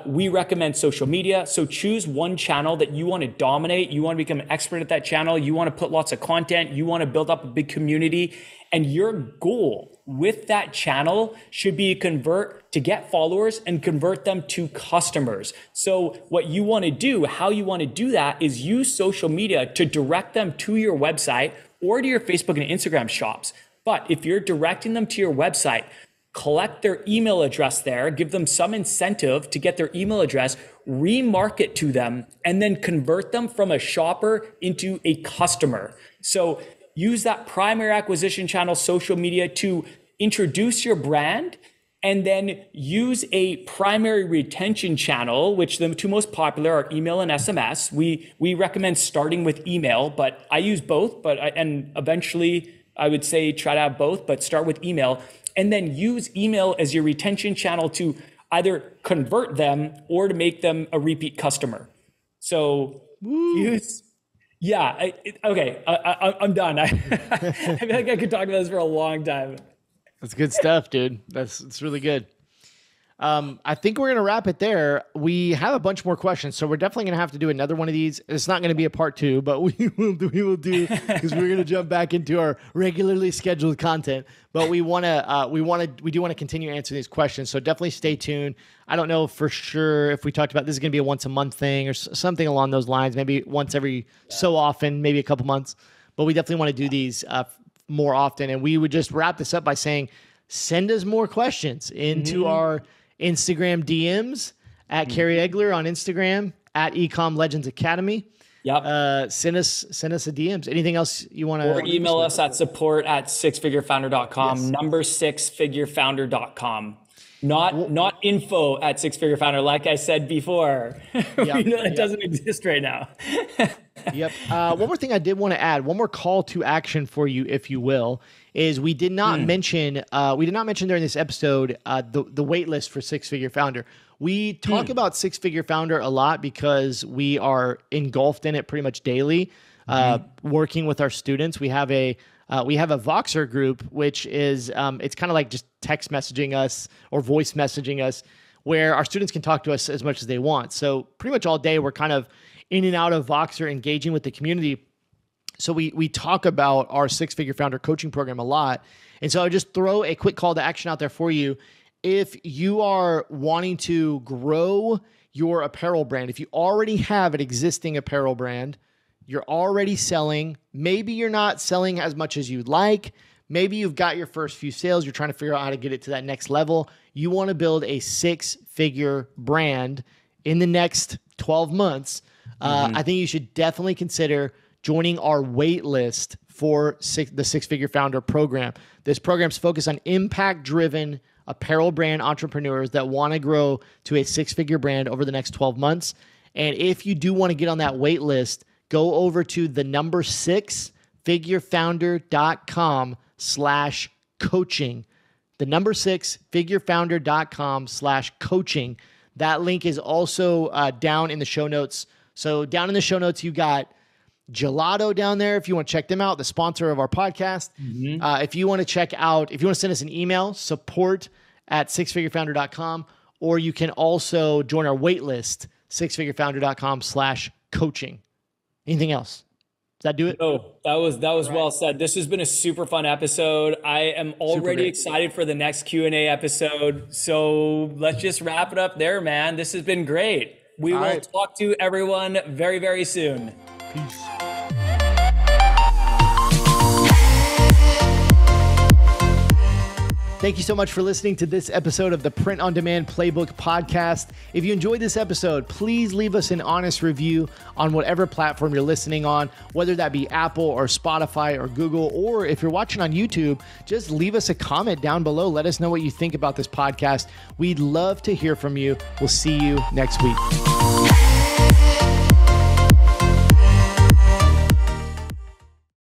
We recommend social media. So choose one channel that you want to dominate. You want to become an expert at that channel. You want to put lots of content. You want to build up a big community. And your goal with that channel should be to get followers and convert them to customers. So what you want to do, how you want to do that is use social media to direct them to your website or to your Facebook and Instagram shops. But if you're directing them to your website, collect their email address there, give them some incentive to get their email address, remarket to them, and then convert them from a shopper into a customer. So use that primary acquisition channel, social media, to introduce your brand, and then use a primary retention channel, which the two most popular are email and SMS. We recommend starting with email, but I use both, and eventually I would say try to have both, but start with email. And then use email as your retention channel to either convert them or to make them a repeat customer. So I'm done. I feel like I could talk about this for a long time. That's good stuff, dude. It's really good. I think we're going to wrap it there. We have a bunch more questions, so we're definitely going to have to do another one of these. It's not going to be a part 2, but we will do because we're going to jump back into our regularly scheduled content. But we do want to continue answering these questions. So definitely stay tuned. I don't know for sure if we talked about this is going to be a once a month thing or something along those lines. Maybe once every so often, maybe a couple months. But we definitely want to do these more often. And we would just wrap this up by saying, send us more questions into our Instagram DMs at Kerry Egeler on Instagram, at Ecom Legends Academy. Yep. Send us a DMs. Anything else you want to? Or email us at support@sixfigurefounder.com, number 6figurefounder.com. Not info at sixfigurefounder, like I said before. We know that doesn't exist right now. Yep. One more thing I did want to add, one more call to action for you, if you will, is we did not mention during this episode the wait list for Six Figure Founder. We talk about Six Figure Founder a lot because we are engulfed in it pretty much daily, working with our students. We have a Voxer group, which is it's kind of like just text messaging us or voice messaging us, where our students can talk to us as much as they want. So pretty much all day we're kind of in and out of Voxer, engaging with the community. So we talk about our Six Figure Founder coaching program a lot. And so I just throw a quick call to action out there for you. If you are wanting to grow your apparel brand, if you already have an existing apparel brand, you're already selling, maybe you're not selling as much as you'd like, maybe you've got your first few sales, you're trying to figure out how to get it to that next level, you want to build a six-figure brand in the next 12 months, I think you should definitely consider joining our wait list for the Six Figure Founder program. This program's focused on impact-driven apparel brand entrepreneurs that want to grow to a six-figure brand over the next 12 months. And if you do want to get on that wait list, go over to the number 6figurefounder.com/coaching. The number 6figurefounder.com/coaching. That link is also down in the show notes. So down in the show notes, you got Gelato down there if you want to check them out, the sponsor of our podcast. If you want to check out, if you want to send us an email, support@sixfigurefounder.com, or you can also join our wait list. sixfigurefounder.com/coaching. Anything else? Does that do it? Oh, that was well said. This has been a super fun episode. I am already excited for the next Q&A episode. So let's just wrap it up there, man. This has been great. We will talk to everyone very, very soon. Peace. Thank you so much for listening to this episode of the Print On Demand Playbook podcast. If you enjoyed this episode, please leave us an honest review on whatever platform you're listening on, whether that be Apple or Spotify or Google, or if you're watching on YouTube, just leave us a comment down below. Let us know what you think about this podcast. We'd love to hear from you. We'll see you next week.